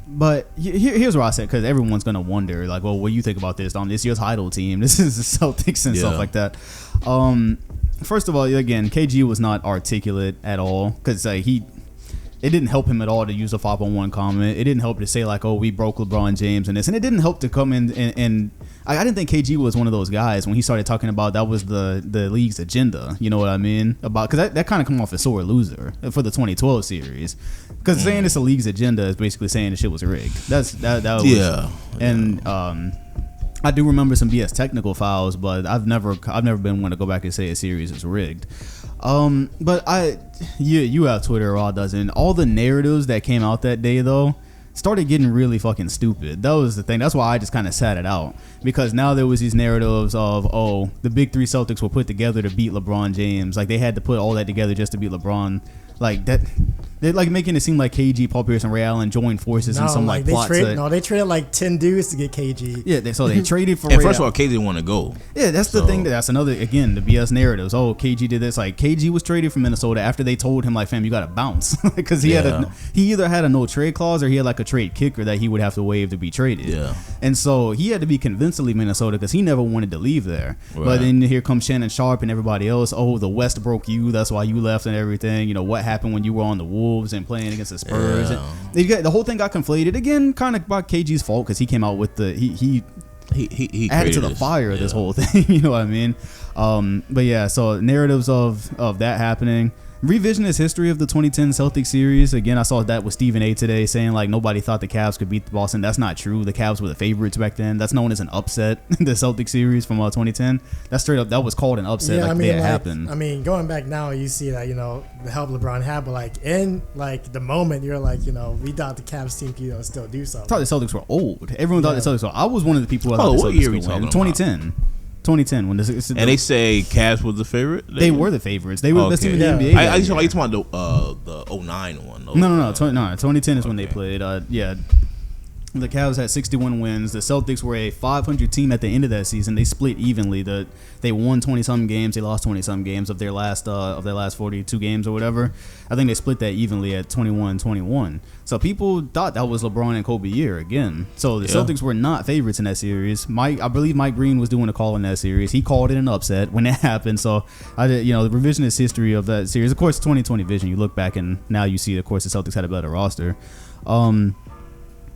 Speaker 1: But here's what I said, because everyone's gonna wonder, like, well, what do you think about this? This is your title team. This is the Celtics and stuff like that. First of all, again, KG was not articulate at all, because it didn't help him at all to use a 5-on-1 comment. It didn't help to say like, oh, we broke LeBron James and this, and it didn't help to come in and I didn't think KG was one of those guys when he started talking about that was the league's agenda. You know what I mean? Because that kind of come off as sore loser for the 2012 series. Because saying it's a league's agenda is basically saying the shit was rigged. That was, and I do remember some BS technical fouls, but I've never been one to go back and say a series is rigged. But you have Twitter, Raw doesn't. All the narratives that came out that day though started getting really fucking stupid. That was the thing. That's why I just kind of sat it out, because now there was these narratives of, oh, the big three Celtics were put together to beat LeBron James. Like they had to put all that together just to beat LeBron. Like that, they're like making it seem like KG, Paul Pierce, and Ray Allen joined forces in some like plot.
Speaker 2: They traded like 10 dudes to get KG.
Speaker 1: Yeah, so they traded for.
Speaker 3: And first of all, KG didn't want to go.
Speaker 1: Yeah, that's the thing. That's another, again, the BS narratives. Oh, KG did this. Like KG was traded from Minnesota after they told him like, fam, you got to bounce, because he either had a no trade clause or he had like a trade kicker that he would have to waive to be traded. Yeah, and so he had to be convinced to leave Minnesota because he never wanted to leave there. Right. But then here comes Shannon Sharp and everybody else. Oh, the West broke you. That's why you left and everything. What happened when you were on the Wolves and playing against the Spurs? Yeah. The whole thing got conflated again, kind of by KG's fault, because he came out with he added to the fire of this whole thing. You know what I mean? But yeah, so narratives of that happening. revisionist history of the 2010 Celtics series. Again, I saw that with Stephen A today saying like nobody thought the Cavs could beat Boston. That's not true. The Cavs were the favorites back then. That's known as an upset. The Celtics series from 2010. That's straight up. That was called an upset.
Speaker 2: Yeah,
Speaker 1: it happened.
Speaker 2: I mean, going back now, you see that the help LeBron had, but like in like the moment, you're like we thought the Cavs team could still do something.
Speaker 1: I thought the Celtics were old. Everyone thought the Celtics were. I was one of the people.
Speaker 3: What year are we talking about?
Speaker 1: 2010 when this
Speaker 3: and they say Cavs was the favorite.
Speaker 1: They were the favorites. They were the best team in the NBA.
Speaker 3: I just like talking about the 09 one.
Speaker 1: No. 2010 is when they played. The Cavs had 61 wins. The Celtics were a 500 team at the end of that season. They split evenly. They won 20-some games. They lost 20-some games of their last 42 games or whatever. I think they split that evenly at 21-21. So people thought that was LeBron and Kobe year again. So the Celtics were not favorites in that series. I believe Mike Green was doing a call in that series. He called it an upset when that happened. So the revisionist history of that series. Of course, 2020 vision. You look back and now you see, of course, the Celtics had a better roster.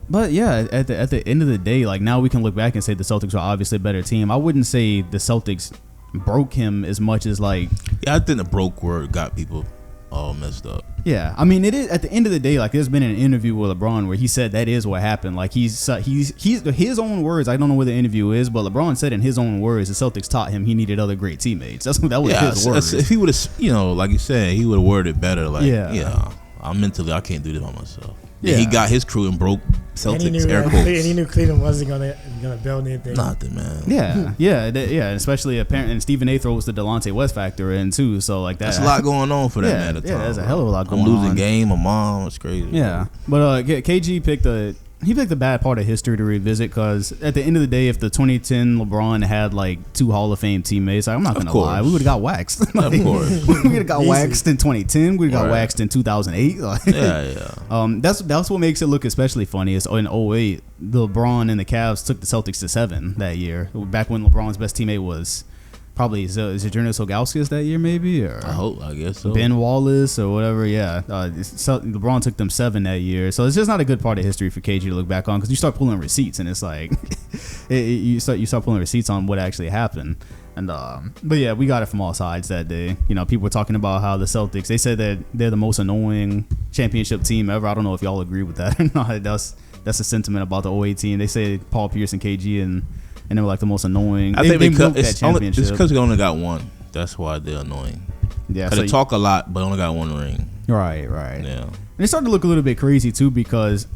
Speaker 1: But yeah, at the end of the day, like now we can look back and say the Celtics are obviously a better team. I wouldn't say the Celtics broke him as much as like.
Speaker 3: Yeah, I think the broke word got people all messed up.
Speaker 1: Yeah, I mean it is at the end of the day. Like there's been an interview with LeBron where he said that is what happened. Like he's his own words. I don't know where the interview is, but LeBron said in his own words, the Celtics taught him he needed other great teammates. That was his words.
Speaker 3: If he would have, like you said, he would have worded it better. Like I can't do this by myself. Yeah, he got his crew and broke Celtics air quotes.
Speaker 2: And he knew Cleveland wasn't gonna build anything.
Speaker 3: Nothing, man.
Speaker 1: Yeah. Especially apparently, and Stephen A throws the Delonte West factor in too. So like
Speaker 3: that's a lot going on for that man. At the time,
Speaker 1: there's a hell of a lot going on.
Speaker 3: I'm losing game. My mom, it's crazy.
Speaker 1: Yeah, but KG picked the bad part of history to revisit because at the end of the day, if the 2010 LeBron had like 2 Hall of Fame teammates, I'm not gonna lie, we would have got waxed.
Speaker 3: Of course,
Speaker 1: we would have got waxed in 2010. We would have got waxed in 2008. That's what makes it look especially funny. Is in 08, LeBron and the Cavs took the Celtics to 7 that year. Back when LeBron's best teammate was. Probably is it Jonas Ilgauskas that year maybe or
Speaker 3: I guess so.
Speaker 1: Ben Wallace or whatever. LeBron took them 7 that year, so it's just not a good part of history for KG to look back on because you start pulling receipts and it's like you start pulling receipts on what actually happened. And but yeah, we got it from all sides that day. People were talking about how the Celtics, they said that they're the most annoying championship team ever. I don't know if y'all agree with that or not. That's a sentiment about the 08 team. They say Paul Pierce and KG and they were like the most annoying.
Speaker 3: I think it's because they only got one. That's why they're annoying. Yeah, because they talk a lot, but only got 1 ring.
Speaker 1: Right.
Speaker 3: Yeah,
Speaker 1: and it started to look a little bit crazy too because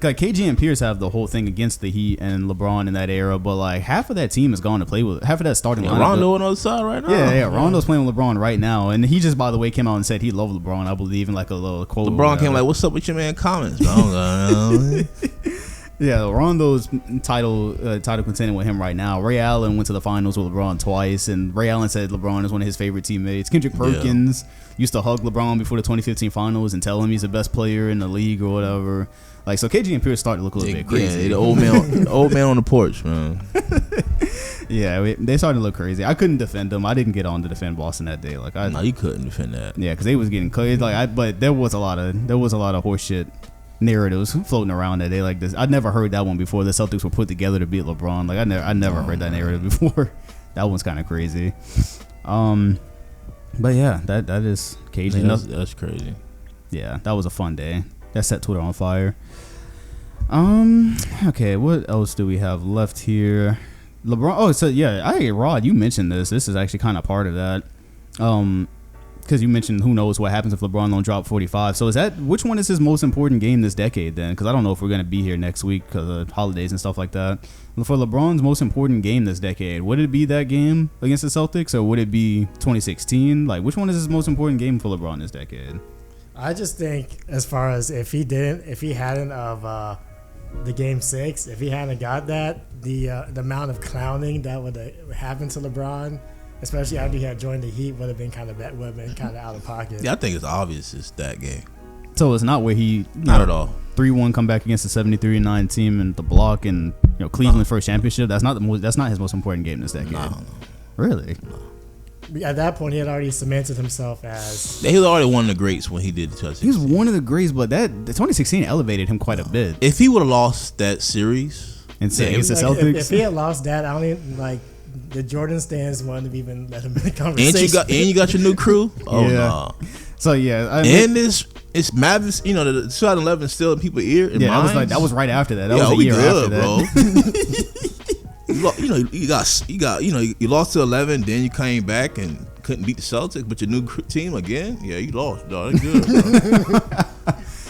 Speaker 1: KG and Pierce have the whole thing against the Heat and LeBron in that era, but like half of that team is gone to play with half of that starting lineup.
Speaker 3: Rondo on the other side right now.
Speaker 1: Yeah. Rondo's playing with LeBron right now, and he just by the way came out and said he loved LeBron. I believe in like a little quote.
Speaker 3: LeBron came like, "What's up with your man Commons?" Bro?
Speaker 1: Yeah, Rondo's title contending with him right now. Ray Allen went to the finals with LeBron twice, and Ray Allen said LeBron is one of his favorite teammates. Kendrick Perkins used to hug LeBron before the 2015 finals and tell him he's the best player in the league or whatever. Like, so KG and Pierce started to look a little bit crazy.
Speaker 3: Yeah, the old man on the porch, man.
Speaker 1: Yeah, they started to look crazy. I couldn't defend them. I didn't get on to defend Boston that day. Like,
Speaker 3: no, you couldn't defend that.
Speaker 1: Yeah, because they was getting crazy. But there was a lot of horse shit narratives floating around that day like this. I'd never heard that one before. The Celtics were put together to beat LeBron. Like I never heard that narrative before. That one's kind of crazy. But yeah, that is KG.
Speaker 3: That's crazy.
Speaker 1: Yeah, that was a fun day. That set Twitter on fire. Okay, what else do we have left here? LeBron. Oh, so yeah, Rod, you mentioned this. This is actually kind of part of that. Because you mentioned who knows what happens if LeBron don't drop 45. So which one is his most important game this decade then? Because I don't know if we're going to be here next week because of holidays and stuff like that. For LeBron's most important game this decade, would it be that game against the Celtics or would it be 2016? Like, which one is his most important game for LeBron this decade?
Speaker 2: I just think as far as if he hadn't of the game 6, if he hadn't got that, the amount of clowning that would have happened to LeBron, especially after he had joined the Heat, would have been kind of out of pocket.
Speaker 3: Yeah, I think it's obvious it's that game.
Speaker 1: So it's not where he
Speaker 3: not at all
Speaker 1: 3-1 come back against the 73-9 team and the block and Cleveland first championship. That's not his most important game this decade. No. Really? No.
Speaker 2: At that point, he had already cemented himself as.
Speaker 3: He was already one of the greats when he did the 2016.
Speaker 1: He was one of the greats, but the 2016 elevated him quite a bit.
Speaker 3: If he would have lost that series
Speaker 1: against the Celtics,
Speaker 2: if he had lost that, I don't even like. The Jordan stands wouldn't have even let him in the conversation.
Speaker 3: And you got your new crew? Oh, yeah. No.
Speaker 1: So yeah,
Speaker 3: and it's Mavis. You know, the 2011 still in people's ear.
Speaker 1: Yeah, that was right after that. That was a
Speaker 3: we
Speaker 1: year
Speaker 3: good,
Speaker 1: after
Speaker 3: that. You lost to 11, then you came back and couldn't beat the Celtics, but your new team again. Yeah, you lost. Dog. That's good. Bro.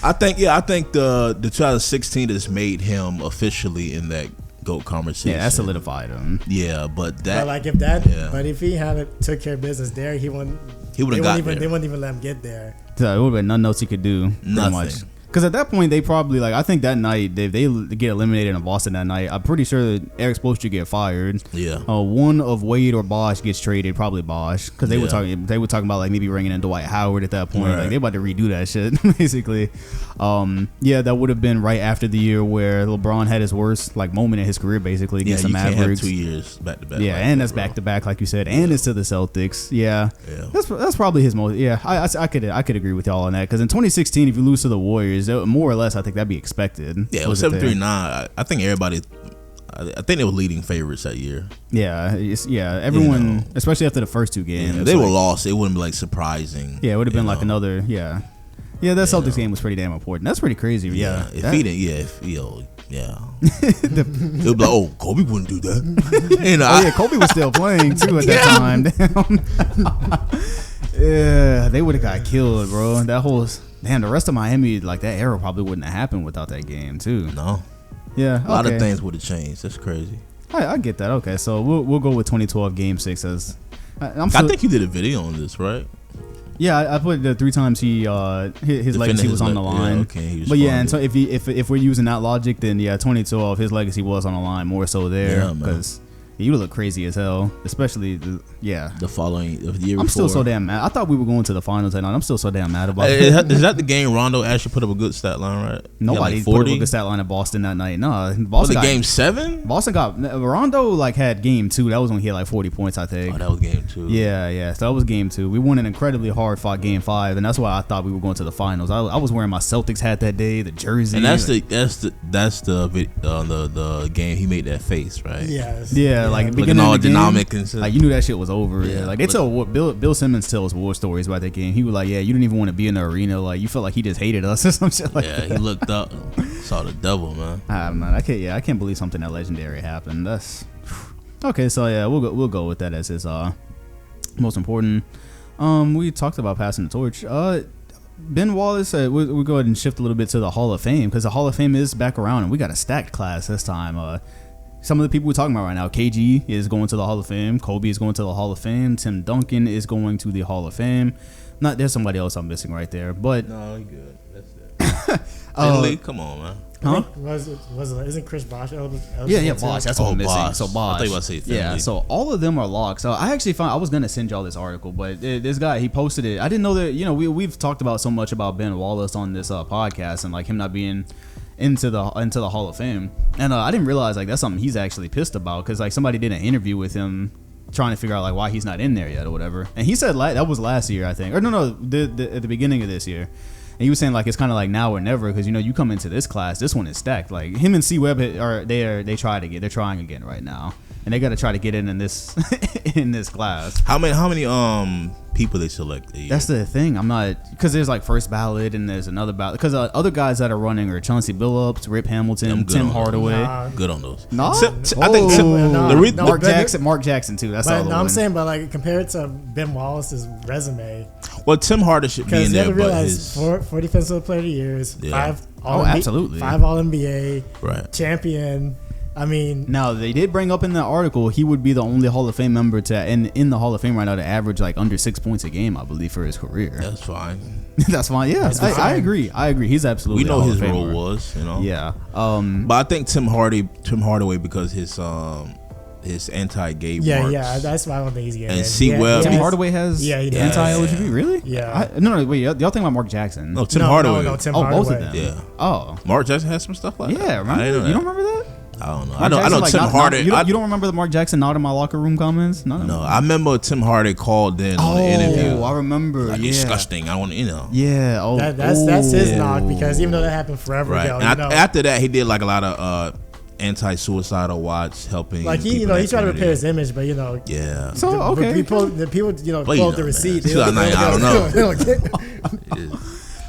Speaker 3: I think the 2016 has made him officially in that GOAT conversation.
Speaker 1: Yeah, that solidified him.
Speaker 3: Yeah, but
Speaker 2: if he hadn't took care of business there, he wouldn't. They wouldn't even let him get there.
Speaker 1: So it would have been nothing else he could do.
Speaker 3: Nothing.
Speaker 1: Much. Because at that point, they probably I think that night they get eliminated in Boston that night. I'm pretty sure that Eric Spoelstra get fired.
Speaker 3: Yeah.
Speaker 1: One of Wade or Bosh gets traded, probably Bosh, because they were talking about like maybe bringing in Dwight Howard at that point. Right. Like they about to redo that shit basically. That would have been right after the year where LeBron had his worst moment in his career basically against the Mavericks.
Speaker 3: Can't have 2 years back to back.
Speaker 1: Yeah, and that's back to back like you said, and it's to the Celtics. Yeah. That's probably his most. Yeah, I could agree with y'all on that because in 2016, if you lose to the Warriors, more or less, I think that'd be expected.
Speaker 3: Yeah, it was 7-3-9. I think everybody. I think they were leading favorites that year.
Speaker 1: Yeah, everyone, especially after the first two games.
Speaker 3: Yeah, they were lost. It wouldn't be another.
Speaker 1: Yeah, it would have been another. Yeah, that Celtics game was pretty damn important. That's pretty crazy. Yeah,
Speaker 3: if he didn't. Yeah. It would be like, oh, Kobe wouldn't do that.
Speaker 1: Kobe was still playing too at that time. Yeah, they would have got killed, bro. That whole. Damn, the rest of Miami, that era probably wouldn't have happened without that game, too.
Speaker 3: No.
Speaker 1: Yeah,
Speaker 3: a lot of things would have changed. That's crazy.
Speaker 1: I get that. Okay, so we'll go with 2012 Game 6 as...
Speaker 3: I think you did a video on this, right?
Speaker 1: Yeah, I put the 3 times his legacy was on the line.
Speaker 3: Yeah, okay,
Speaker 1: but yeah, and so if we're using that logic, then 2012 his legacy was on the line more so there because... You would look crazy as hell, especially the year before. I'm still so damn mad. I thought we were going to the finals that night. I'm still so damn mad about it.
Speaker 3: Is that the game Rondo actually put up a good stat line, right?
Speaker 1: Nobody put up a good stat line in Boston that night. No, Boston
Speaker 3: got game 7.
Speaker 1: Boston got Rondo had game 2. That was when he had 40 points, I think.
Speaker 3: Oh, that was game 2.
Speaker 1: Yeah. So that was game 2. We won an incredibly hard fought game 5, and that's why I thought we were going to the finals. I was wearing my Celtics hat that day, the jersey,
Speaker 3: and that's the game he made that face, right?
Speaker 2: Yes.
Speaker 1: Yeah,
Speaker 3: looking all dynamic and stuff.
Speaker 1: You knew that shit was over. Yeah, they tell Bill Simmons tells war stories about that game. He was like, yeah, you didn't even want to be in the arena. You felt like he just hated us or some shit like that.
Speaker 3: Yeah, he looked up, saw the devil, man.
Speaker 1: Man, I can't believe something that legendary happened. That's okay. So yeah, we'll go with that as his most important. We talked about passing the torch. Ben Wallace, we'll go ahead and shift a little bit to the Hall of Fame because the Hall of Fame is back around and we got a stacked class this time. Some of the people we're talking about right now, KG is going to the Hall of Fame. Kobe is going to the Hall of Fame. Tim Duncan is going to the Hall of Fame. There's somebody else I'm missing right there, but
Speaker 3: no, he good. That's it. Finley, come on, man.
Speaker 2: Huh? Isn't Chris Bosh eligible?
Speaker 1: Yeah, Bosh. That's what I'm missing.
Speaker 3: Bosh.
Speaker 1: So Bosh.
Speaker 3: I thought you were about to say Finley.
Speaker 1: Yeah, so all of them are locked. So I actually found I was gonna send y'all this article, but this guy he posted it. I didn't know that. We've talked about so much about Ben Wallace on this podcast and him not being into the Hall of Fame, and I didn't realize that's something he's actually pissed about because somebody did an interview with him trying to figure out why he's not in there yet or whatever, and he said that was last year I think, or no at the beginning of this year. And he was saying it's kind of now or never because you come into this class, this one is stacked. Him and C Webb they're trying again right now, and they got to try to get in this in this class.
Speaker 3: How many people they select?
Speaker 1: That's the thing. I'm not because there's first ballot and there's another ballot because other guys that are running are Chauncey Billups, Rip Hamilton, Tim Hardaway.
Speaker 3: Good on those.
Speaker 1: No,
Speaker 3: I think
Speaker 1: Mark Jackson too. That's all.
Speaker 2: I'm saying, but compared to Ben Wallace's resume.
Speaker 3: Well, Tim Hardaway should be in there, but his
Speaker 2: 4 defensive player of the years, 5
Speaker 1: absolutely
Speaker 2: 5 All NBA,
Speaker 3: right?
Speaker 2: Champion. I mean,
Speaker 1: now they did bring up in the article he would be the only Hall of Fame member in the Hall of Fame right now to average under 6 points a game, I believe, for his career.
Speaker 3: That's fine.
Speaker 1: That's fine. Yeah, I agree. He's absolutely.
Speaker 3: We know his role was,
Speaker 1: Yeah.
Speaker 3: But I think Tim Hardaway because his anti-gay marks.
Speaker 2: Yeah, that's why I don't think he's getting.
Speaker 3: And C Webb.
Speaker 1: Tim Hardaway has anti-LGBT. Really?
Speaker 2: Yeah.
Speaker 1: No, wait. Y'all think about Mark Jackson?
Speaker 3: No, Tim Hardaway.
Speaker 2: No, Tim Hardaway.
Speaker 1: Both of them.
Speaker 3: Yeah.
Speaker 1: Oh,
Speaker 3: Mark Jackson has some stuff like that.
Speaker 1: Yeah, remember? You don't remember that?
Speaker 3: I don't know. I know Tim Hardaway.
Speaker 1: You don't remember the Mark Jackson not in my locker room comments?
Speaker 3: No, I remember Tim Hardaway called in on the interview.
Speaker 1: Oh, I remember.
Speaker 3: Disgusting. I want to,
Speaker 1: Yeah. Oh,
Speaker 2: that's his knock because even though that happened forever ago.
Speaker 3: And after that, he did a lot of anti-suicidal watch, helping.
Speaker 2: He tried to repair his image, but
Speaker 3: Yeah.
Speaker 2: So okay. The people pull up the receipt.
Speaker 3: I don't know.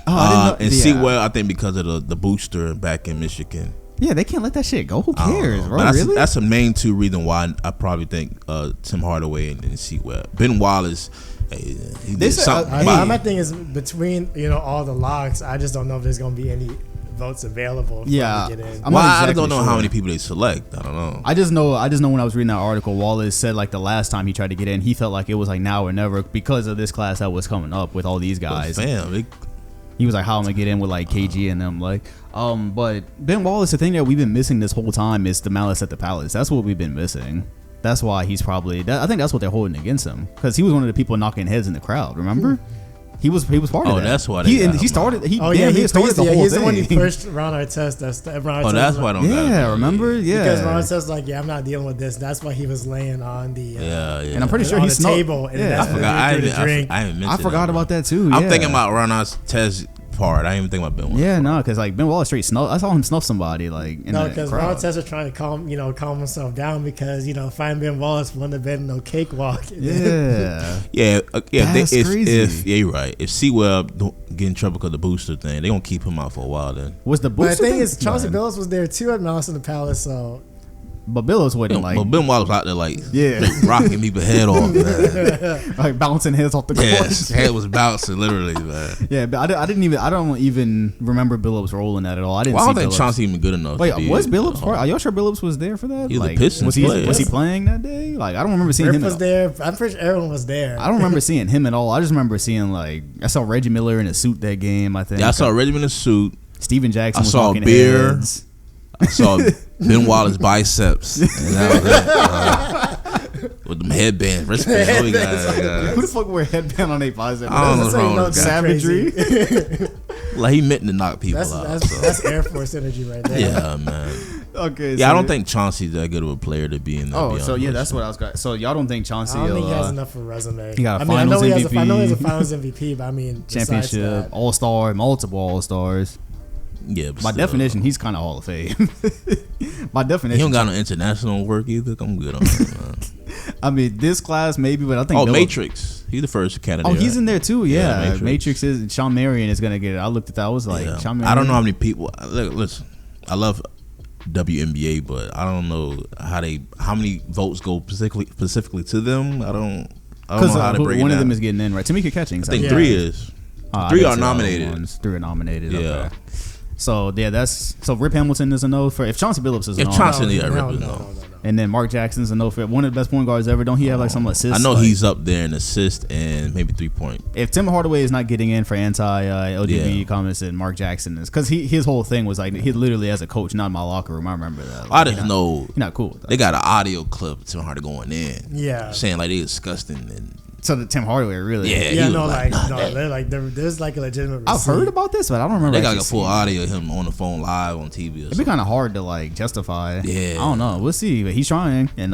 Speaker 3: And Sewell, I think because of the booster back in Michigan.
Speaker 1: Yeah, they can't let that shit go. Who cares, bro? Really?
Speaker 3: That's the main two reasons why I probably think Tim Hardaway and Sewell. Ben Wallace, he did something.
Speaker 2: My thing is between all the locks. I just don't know if there's gonna be any votes available. For to get in.
Speaker 3: I don't know how many people they select. I don't know.
Speaker 1: I just know when I was reading that article, Wallace said like the last time he tried to get in, he felt like it was like now or never because of this class that was coming up with all these guys. He was like, how am I gonna get in with like KG and them? Like, but Ben Wallace, the thing that we've been missing this whole time is the malice at the palace. That's what we've been missing. That's why he's probably. I think that's what they're holding against him because he was one of the people knocking heads in the crowd. Remember? He was part of that.
Speaker 3: Oh, that's why
Speaker 1: he started. He started the whole
Speaker 2: he's
Speaker 1: thing.
Speaker 2: the one who pushed Ron Artest.
Speaker 3: That's why I don't.
Speaker 1: Remember? Yeah,
Speaker 2: because Ron Artest like, I'm not dealing with this. That's why he was laying on the
Speaker 1: and I'm pretty sure he's
Speaker 2: on the table. And
Speaker 1: I forgot. I forgot about that too.
Speaker 3: I'm thinking about Ron Artest part. I didn't even think about Ben Wallace.
Speaker 1: Yeah, no, because like Ben Wallace straight snuff. I saw him snuff somebody like in
Speaker 2: because Ron Artest was trying to calm himself down because find Ben Wallace wouldn't have been no cakewalk.
Speaker 1: Yeah,
Speaker 3: That's
Speaker 1: crazy.
Speaker 3: You're right. If Sewell don't get in trouble because of the booster thing, they gonna keep him out for a while. Then
Speaker 1: was the booster?
Speaker 2: But the thing is, Chauncey Billups was there too at Malice in the Palace, so.
Speaker 1: But Billups wasn't like.
Speaker 3: But Ben Wallace out there like rocking people's head off, man.
Speaker 1: Like bouncing heads off the court.
Speaker 3: Yeah, his head was bouncing literally, man.
Speaker 1: Yeah, but I don't even remember Billups rolling that at all. I didn't.
Speaker 3: Well, I don't
Speaker 1: see
Speaker 3: think
Speaker 1: Billups.
Speaker 3: Chauncey even good enough.
Speaker 1: Wait, was Billups? Are y'all sure Billups was there for that?
Speaker 3: He was
Speaker 1: like,
Speaker 3: a Pistons player.
Speaker 1: Was he playing that day? Like, I don't remember seeing
Speaker 2: Griff
Speaker 1: him.
Speaker 2: Was there. I'm pretty sure everyone was there.
Speaker 1: I don't remember seeing him at all. I just remember seeing like I saw Reggie Miller in a suit that game. I think.
Speaker 3: Yeah, I saw Reggie in a suit.
Speaker 1: Steven Jackson.
Speaker 3: I saw beer. I saw Ben Wallace's biceps. And that was it. With them headbands.
Speaker 1: Who the fuck wear headband on their biceps?
Speaker 3: I don't know what's wrong with this guy.
Speaker 1: Savagery.
Speaker 3: Like he meant to knock people out.
Speaker 2: That's Air Force energy right there.
Speaker 3: Yeah, man.
Speaker 1: Okay.
Speaker 3: Yeah, I don't think Chauncey's that good of a player to be in that.
Speaker 1: Oh, so yeah, that's what I was going. So y'all don't think Chauncey?
Speaker 2: I don't think he has enough of a resume.
Speaker 1: He got a finals MVP.
Speaker 2: I know he has a finals MVP, but I mean
Speaker 1: championship, All-Star, multiple All-Stars.
Speaker 3: Yeah, but
Speaker 1: by definition, he's kind of Hall of Fame. By definition,
Speaker 3: he don't got no international work either. I'm good on him, man.
Speaker 1: I mean, this class maybe, but I think
Speaker 3: Matrix. He's the first candidate.
Speaker 1: Oh, he's in there too. Yeah,
Speaker 3: Matrix
Speaker 1: is. Sean Marion is gonna get it. I looked at that. I was like, Sean Marion.
Speaker 3: I don't know how many people. Listen, I love WNBA, but I don't know how many votes go specifically to them. I don't know how to break it down.
Speaker 1: One of them is getting in, right? Tamika Catchings.
Speaker 3: I think 3 is. 3 are nominated.
Speaker 1: 3 are nominated.
Speaker 3: Yeah.
Speaker 1: Okay. So yeah, so Rip Hamilton is a no for if Chauncey Billups is a no.
Speaker 3: If Chauncey, Rip is no.
Speaker 1: And then Mark Jackson's a no for one of the best point guards ever. Don't he have like some assists?
Speaker 3: I know he's up there in assist and maybe 3-point.
Speaker 1: If Tim Hardaway is not getting in for anti-LGBT comments, and Mark Jackson is, because his whole thing was like he literally as a coach, not in my locker room. I remember that.
Speaker 3: Like, I just know
Speaker 1: you're not cool with that.
Speaker 3: They got an audio clip of Tim Hardaway going in.
Speaker 2: Yeah,
Speaker 3: saying like they disgusting and.
Speaker 1: So the Tim Hardaway really?
Speaker 2: There's like a legitimate.
Speaker 1: I've heard about this, but I don't remember.
Speaker 3: They got a full audio of him on the phone live on TV.
Speaker 1: It'd be kind of hard to like justify.
Speaker 3: Yeah,
Speaker 1: I don't know. We'll see, but he's trying, and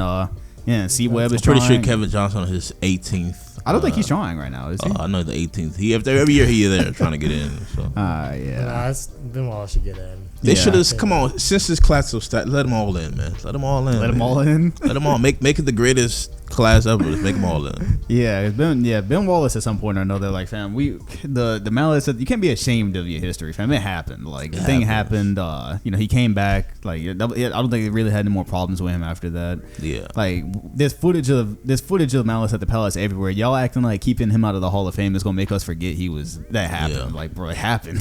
Speaker 1: C Webb is
Speaker 3: pretty
Speaker 1: trying.
Speaker 3: sure Kevin Johnson on his 18th.
Speaker 1: I don't think he's trying right now. Is he?
Speaker 3: I know the 18th. Every year he's there trying to get in. So.
Speaker 1: Yeah.
Speaker 2: Ben Wallace should get in.
Speaker 3: They should have come on since this class was let them all in, man. Let them all in.
Speaker 1: Let them all in.
Speaker 3: Let them all make it the greatest class ever. Just make them all in.
Speaker 1: Yeah, Ben Wallace at some point or another, like, fam, the malice. You can't be ashamed of your history, fam. It happened. Like the thing happened. He came back. Like I don't think they really had any more problems with him after that.
Speaker 3: Yeah.
Speaker 1: Like there's footage of malice at the Palace everywhere. Y'all acting like keeping him out of the Hall of Fame is gonna make us forget that happened. Yeah. Like, bro, it happened.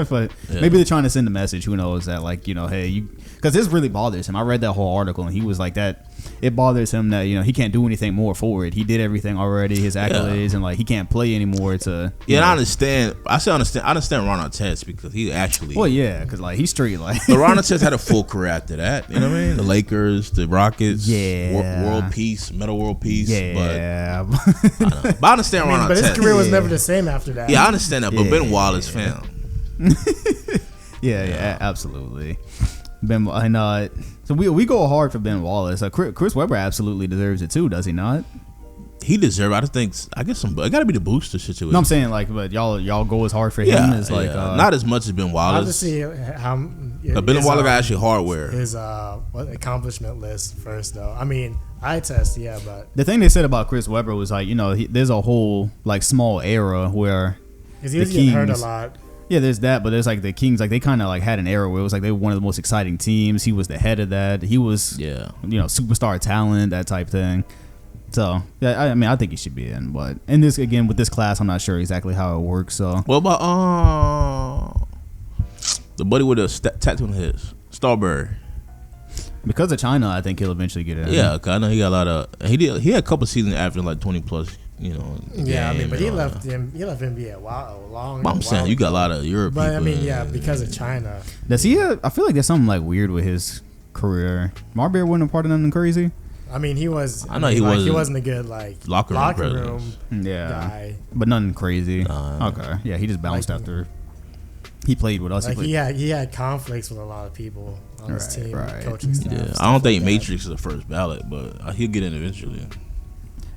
Speaker 1: But maybe they're trying to send a message. Who knows that, like, hey, because this really bothers him. I read that whole article and he was like that. It bothers him that he can't do anything more for it. He did everything already, his accolades, and like he can't play anymore. I
Speaker 3: understand. I understand Ron Artest because he actually.
Speaker 1: Well, yeah, because like he's straight like.
Speaker 3: But Ron Artest had a full career after that. You know what I mean? The Lakers, the Rockets, world peace, metal world peace.
Speaker 1: Yeah,
Speaker 3: but I understand Ron Artest.
Speaker 2: But his career was never the same after that.
Speaker 3: Yeah, I understand that. But Ben Wallace, fam.
Speaker 1: Yeah, absolutely. Ben and so we go hard for Ben Wallace. Chris Webber absolutely deserves it too, does he not?
Speaker 3: He deserves. I guess it got to be the booster situation.
Speaker 1: No, I'm saying like, but y'all go as hard for him as like
Speaker 3: not as much as Ben Wallace.
Speaker 2: I'll just see how.
Speaker 3: Ben Wallace got actually hardware.
Speaker 2: His accomplishment list first though. I mean, eye test, yeah, but
Speaker 1: the thing they said about Chris Webber was like, there's a whole like small era where
Speaker 2: Because he was getting hurt a lot.
Speaker 1: Yeah, there's that, but there's like the Kings, like they kind of like had an era where it was like they were one of the most exciting teams. He was the head of that. He was, superstar talent, that type thing. So yeah, I mean, I think he should be in, but in this again with this class, I'm not sure exactly how it works. So
Speaker 3: what about the buddy with the tattoo on his Starberry?
Speaker 1: Because of China, I think he'll eventually get in.
Speaker 3: Yeah, cause I know he got a lot of. He had a couple seasons averaging like 20 plus.
Speaker 2: Yeah, I mean, but he left NBA a long.
Speaker 3: But I'm saying you got a lot of Europe.
Speaker 2: But I mean, yeah, because of China.
Speaker 1: Does he? I feel like there's something like weird with his career. Marbury wasn't a part of nothing crazy.
Speaker 2: I mean, he was.
Speaker 3: I know he wasn't.
Speaker 2: He wasn't a good locker room guy.
Speaker 1: But nothing crazy. Okay, yeah, he just bounced after he played with us.
Speaker 2: Like he had conflicts with a lot of people on his team, coaching staff.
Speaker 3: Yeah, I don't think Matrix is the first ballot, but he'll get in eventually.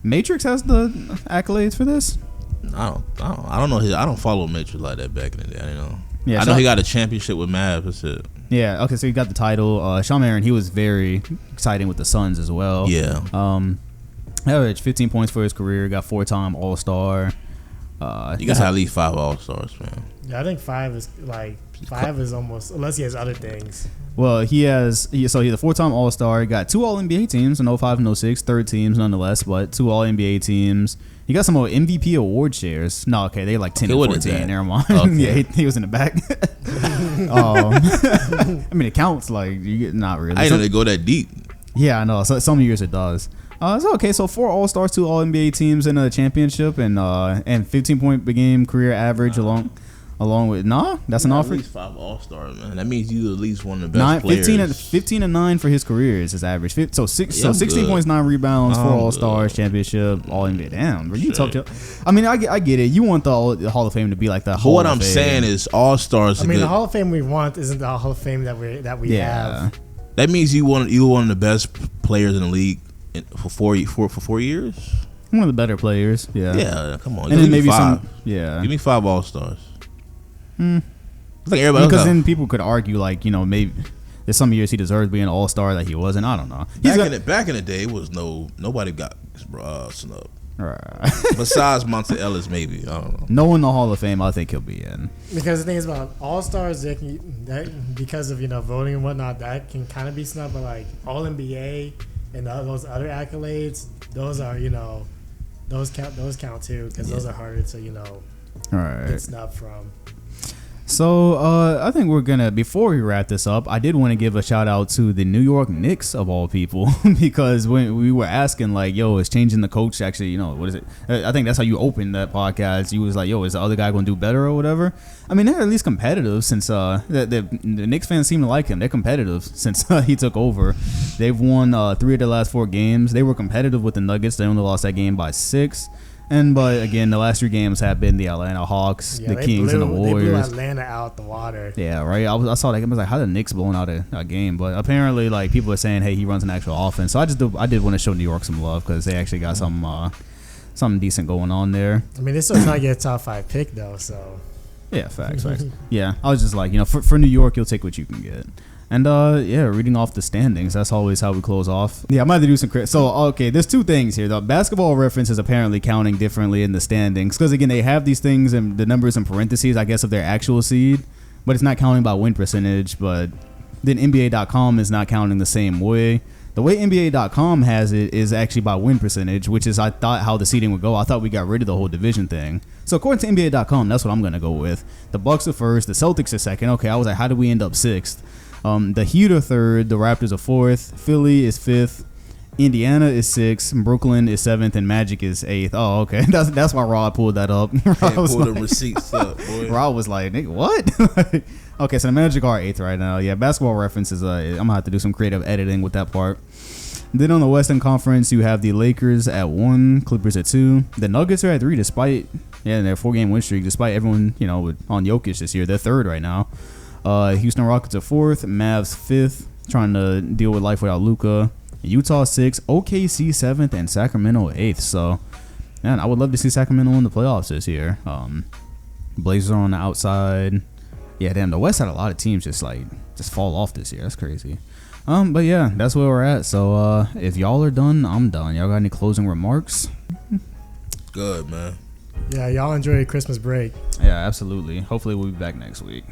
Speaker 1: Matrix has the accolades for this.
Speaker 3: I don't know. I don't follow Matrix like that back in the day. I know.
Speaker 1: Yeah,
Speaker 3: I know he got a championship with Mavs. That's it.
Speaker 1: Yeah. Okay. So he got the title. Shawn Marion, he was very exciting with the Suns as well.
Speaker 3: Yeah.
Speaker 1: Averaged 15 points for his career. Got 4-time All-Star.
Speaker 3: You got at least 5 All-Stars, man.
Speaker 2: Yeah, I think 5 is almost, unless he has other things.
Speaker 1: Well, he's a 4-time All-Star. He got 2 All-NBA teams in 05 and 06, third teams nonetheless, but 2 All-NBA teams. He got some MVP award shares. No, okay, they like 10 and 14. Never mind. Okay. Yeah, he was in the back. I mean, it counts. Like you get not really.
Speaker 3: I didn't know they go that deep.
Speaker 1: Yeah, I know. So some years it does. So 4 All-Stars, 2 All-NBA teams in a championship, and 15-point per game career average along with that's an offer.
Speaker 3: At least 5 All-Stars, man. That means you at least one of the best players.
Speaker 1: 15 and 9 for his career is his average. So 16 points, 9 rebounds, 4 All-Stars, championship, All-NBA. Damn, bro, you talk to. I mean, I get it. You want the Hall of Fame to be like the Hall of Fame.
Speaker 3: What I'm saying is All-Stars.
Speaker 2: I mean, the Hall of Fame we want isn't the Hall of Fame that we have.
Speaker 3: That means you one of the best players in the league for 4 years.
Speaker 1: One of the better players. Yeah.
Speaker 3: Yeah. Come on.
Speaker 1: And then maybe
Speaker 3: 5.
Speaker 1: Yeah.
Speaker 3: Give me 5 All-Stars.
Speaker 1: Like everybody, because then people could argue maybe there's some years he deserved to be an All-Star that he wasn't. I don't know.
Speaker 3: Back in the day, it was nobody got snubbed.
Speaker 1: Right.
Speaker 3: Besides Monte Ellis, maybe. I don't know.
Speaker 1: No in the Hall of Fame, I think he'll be in.
Speaker 2: Because the thing is about All-Stars, that because of voting and whatnot, that can kind of be snubbed. But like All NBA and those other accolades, those are those count too, because those are harder to get snubbed from.
Speaker 1: So I think we're gonna, before we wrap this up, I did want to give a shout out to the New York Knicks of all people, because when we were asking like, yo, is changing the coach actually, what is it? I think that's how you opened that podcast. You was like, yo, is the other guy gonna do better or whatever? I mean, they're at least competitive since the Knicks fans seem to like him. They're competitive since he took over. They've won 3 of their last 4 games. They were competitive with the Nuggets. They only lost that game by 6. But again, the last 3 games have been the Atlanta Hawks, the Kings, and the Warriors.
Speaker 2: They blew Atlanta out the water.
Speaker 1: Yeah, right. I saw that. I was like, how did the Knicks blowing out a game? But apparently, like, people are saying, hey, he runs an actual offense. So I did want to show New York some love, because they actually got something decent going on there.
Speaker 2: I mean, they're still trying to get a top 5 pick though. So
Speaker 1: yeah, facts. Yeah, I was just like, for New York, you'll take what you can get. And reading off the standings, that's always how we close off. Yeah, I might have to do some So, okay, there's 2 things here. The Basketball Reference is apparently counting differently in the standings, because again, they have these things and the numbers in parentheses, I guess, of their actual seed, but it's not counting by win percentage. But then NBA.com is not counting the same way. The way NBA.com has it is actually by win percentage, which is, I thought, how the seeding would go. I thought we got rid of the whole division thing. So according to NBA.com, that's what I'm going to go with. The Bucks are first, the Celtics are second. Okay, I was like, how did we end up 6th? The Heat are 3rd, the Raptors are 4th, Philly is 5th, Indiana is 6th, Brooklyn is 7th, and Magic is 8th. Oh, okay. That's why Rod pulled that up.
Speaker 3: Pull the receipts up, boy.
Speaker 1: Rod was like, nigga, what? Okay, so the Magic are 8th right now. Yeah, Basketball Reference is, I'm going to have to do some creative editing with that part. Then on the Western Conference, you have the Lakers at 1, Clippers at 2. The Nuggets are at 3 despite, their 4-game win streak, despite everyone, on Jokic this year. They're 3rd right now. Houston Rockets are 4th, Mavs 5th, trying to deal with life without Luka. Utah 6th, OKC 7th, and Sacramento 8th. So, man, I would love to see Sacramento in the playoffs this year. Blazers are on the outside. Yeah, damn, the West had a lot of teams just fall off this year. That's crazy. But yeah, that's where we're at. So, if y'all are done, I'm done. Y'all got any closing remarks?
Speaker 3: Good, man.
Speaker 2: Yeah, y'all enjoy your Christmas break.
Speaker 1: Yeah, absolutely. Hopefully we'll be back next week.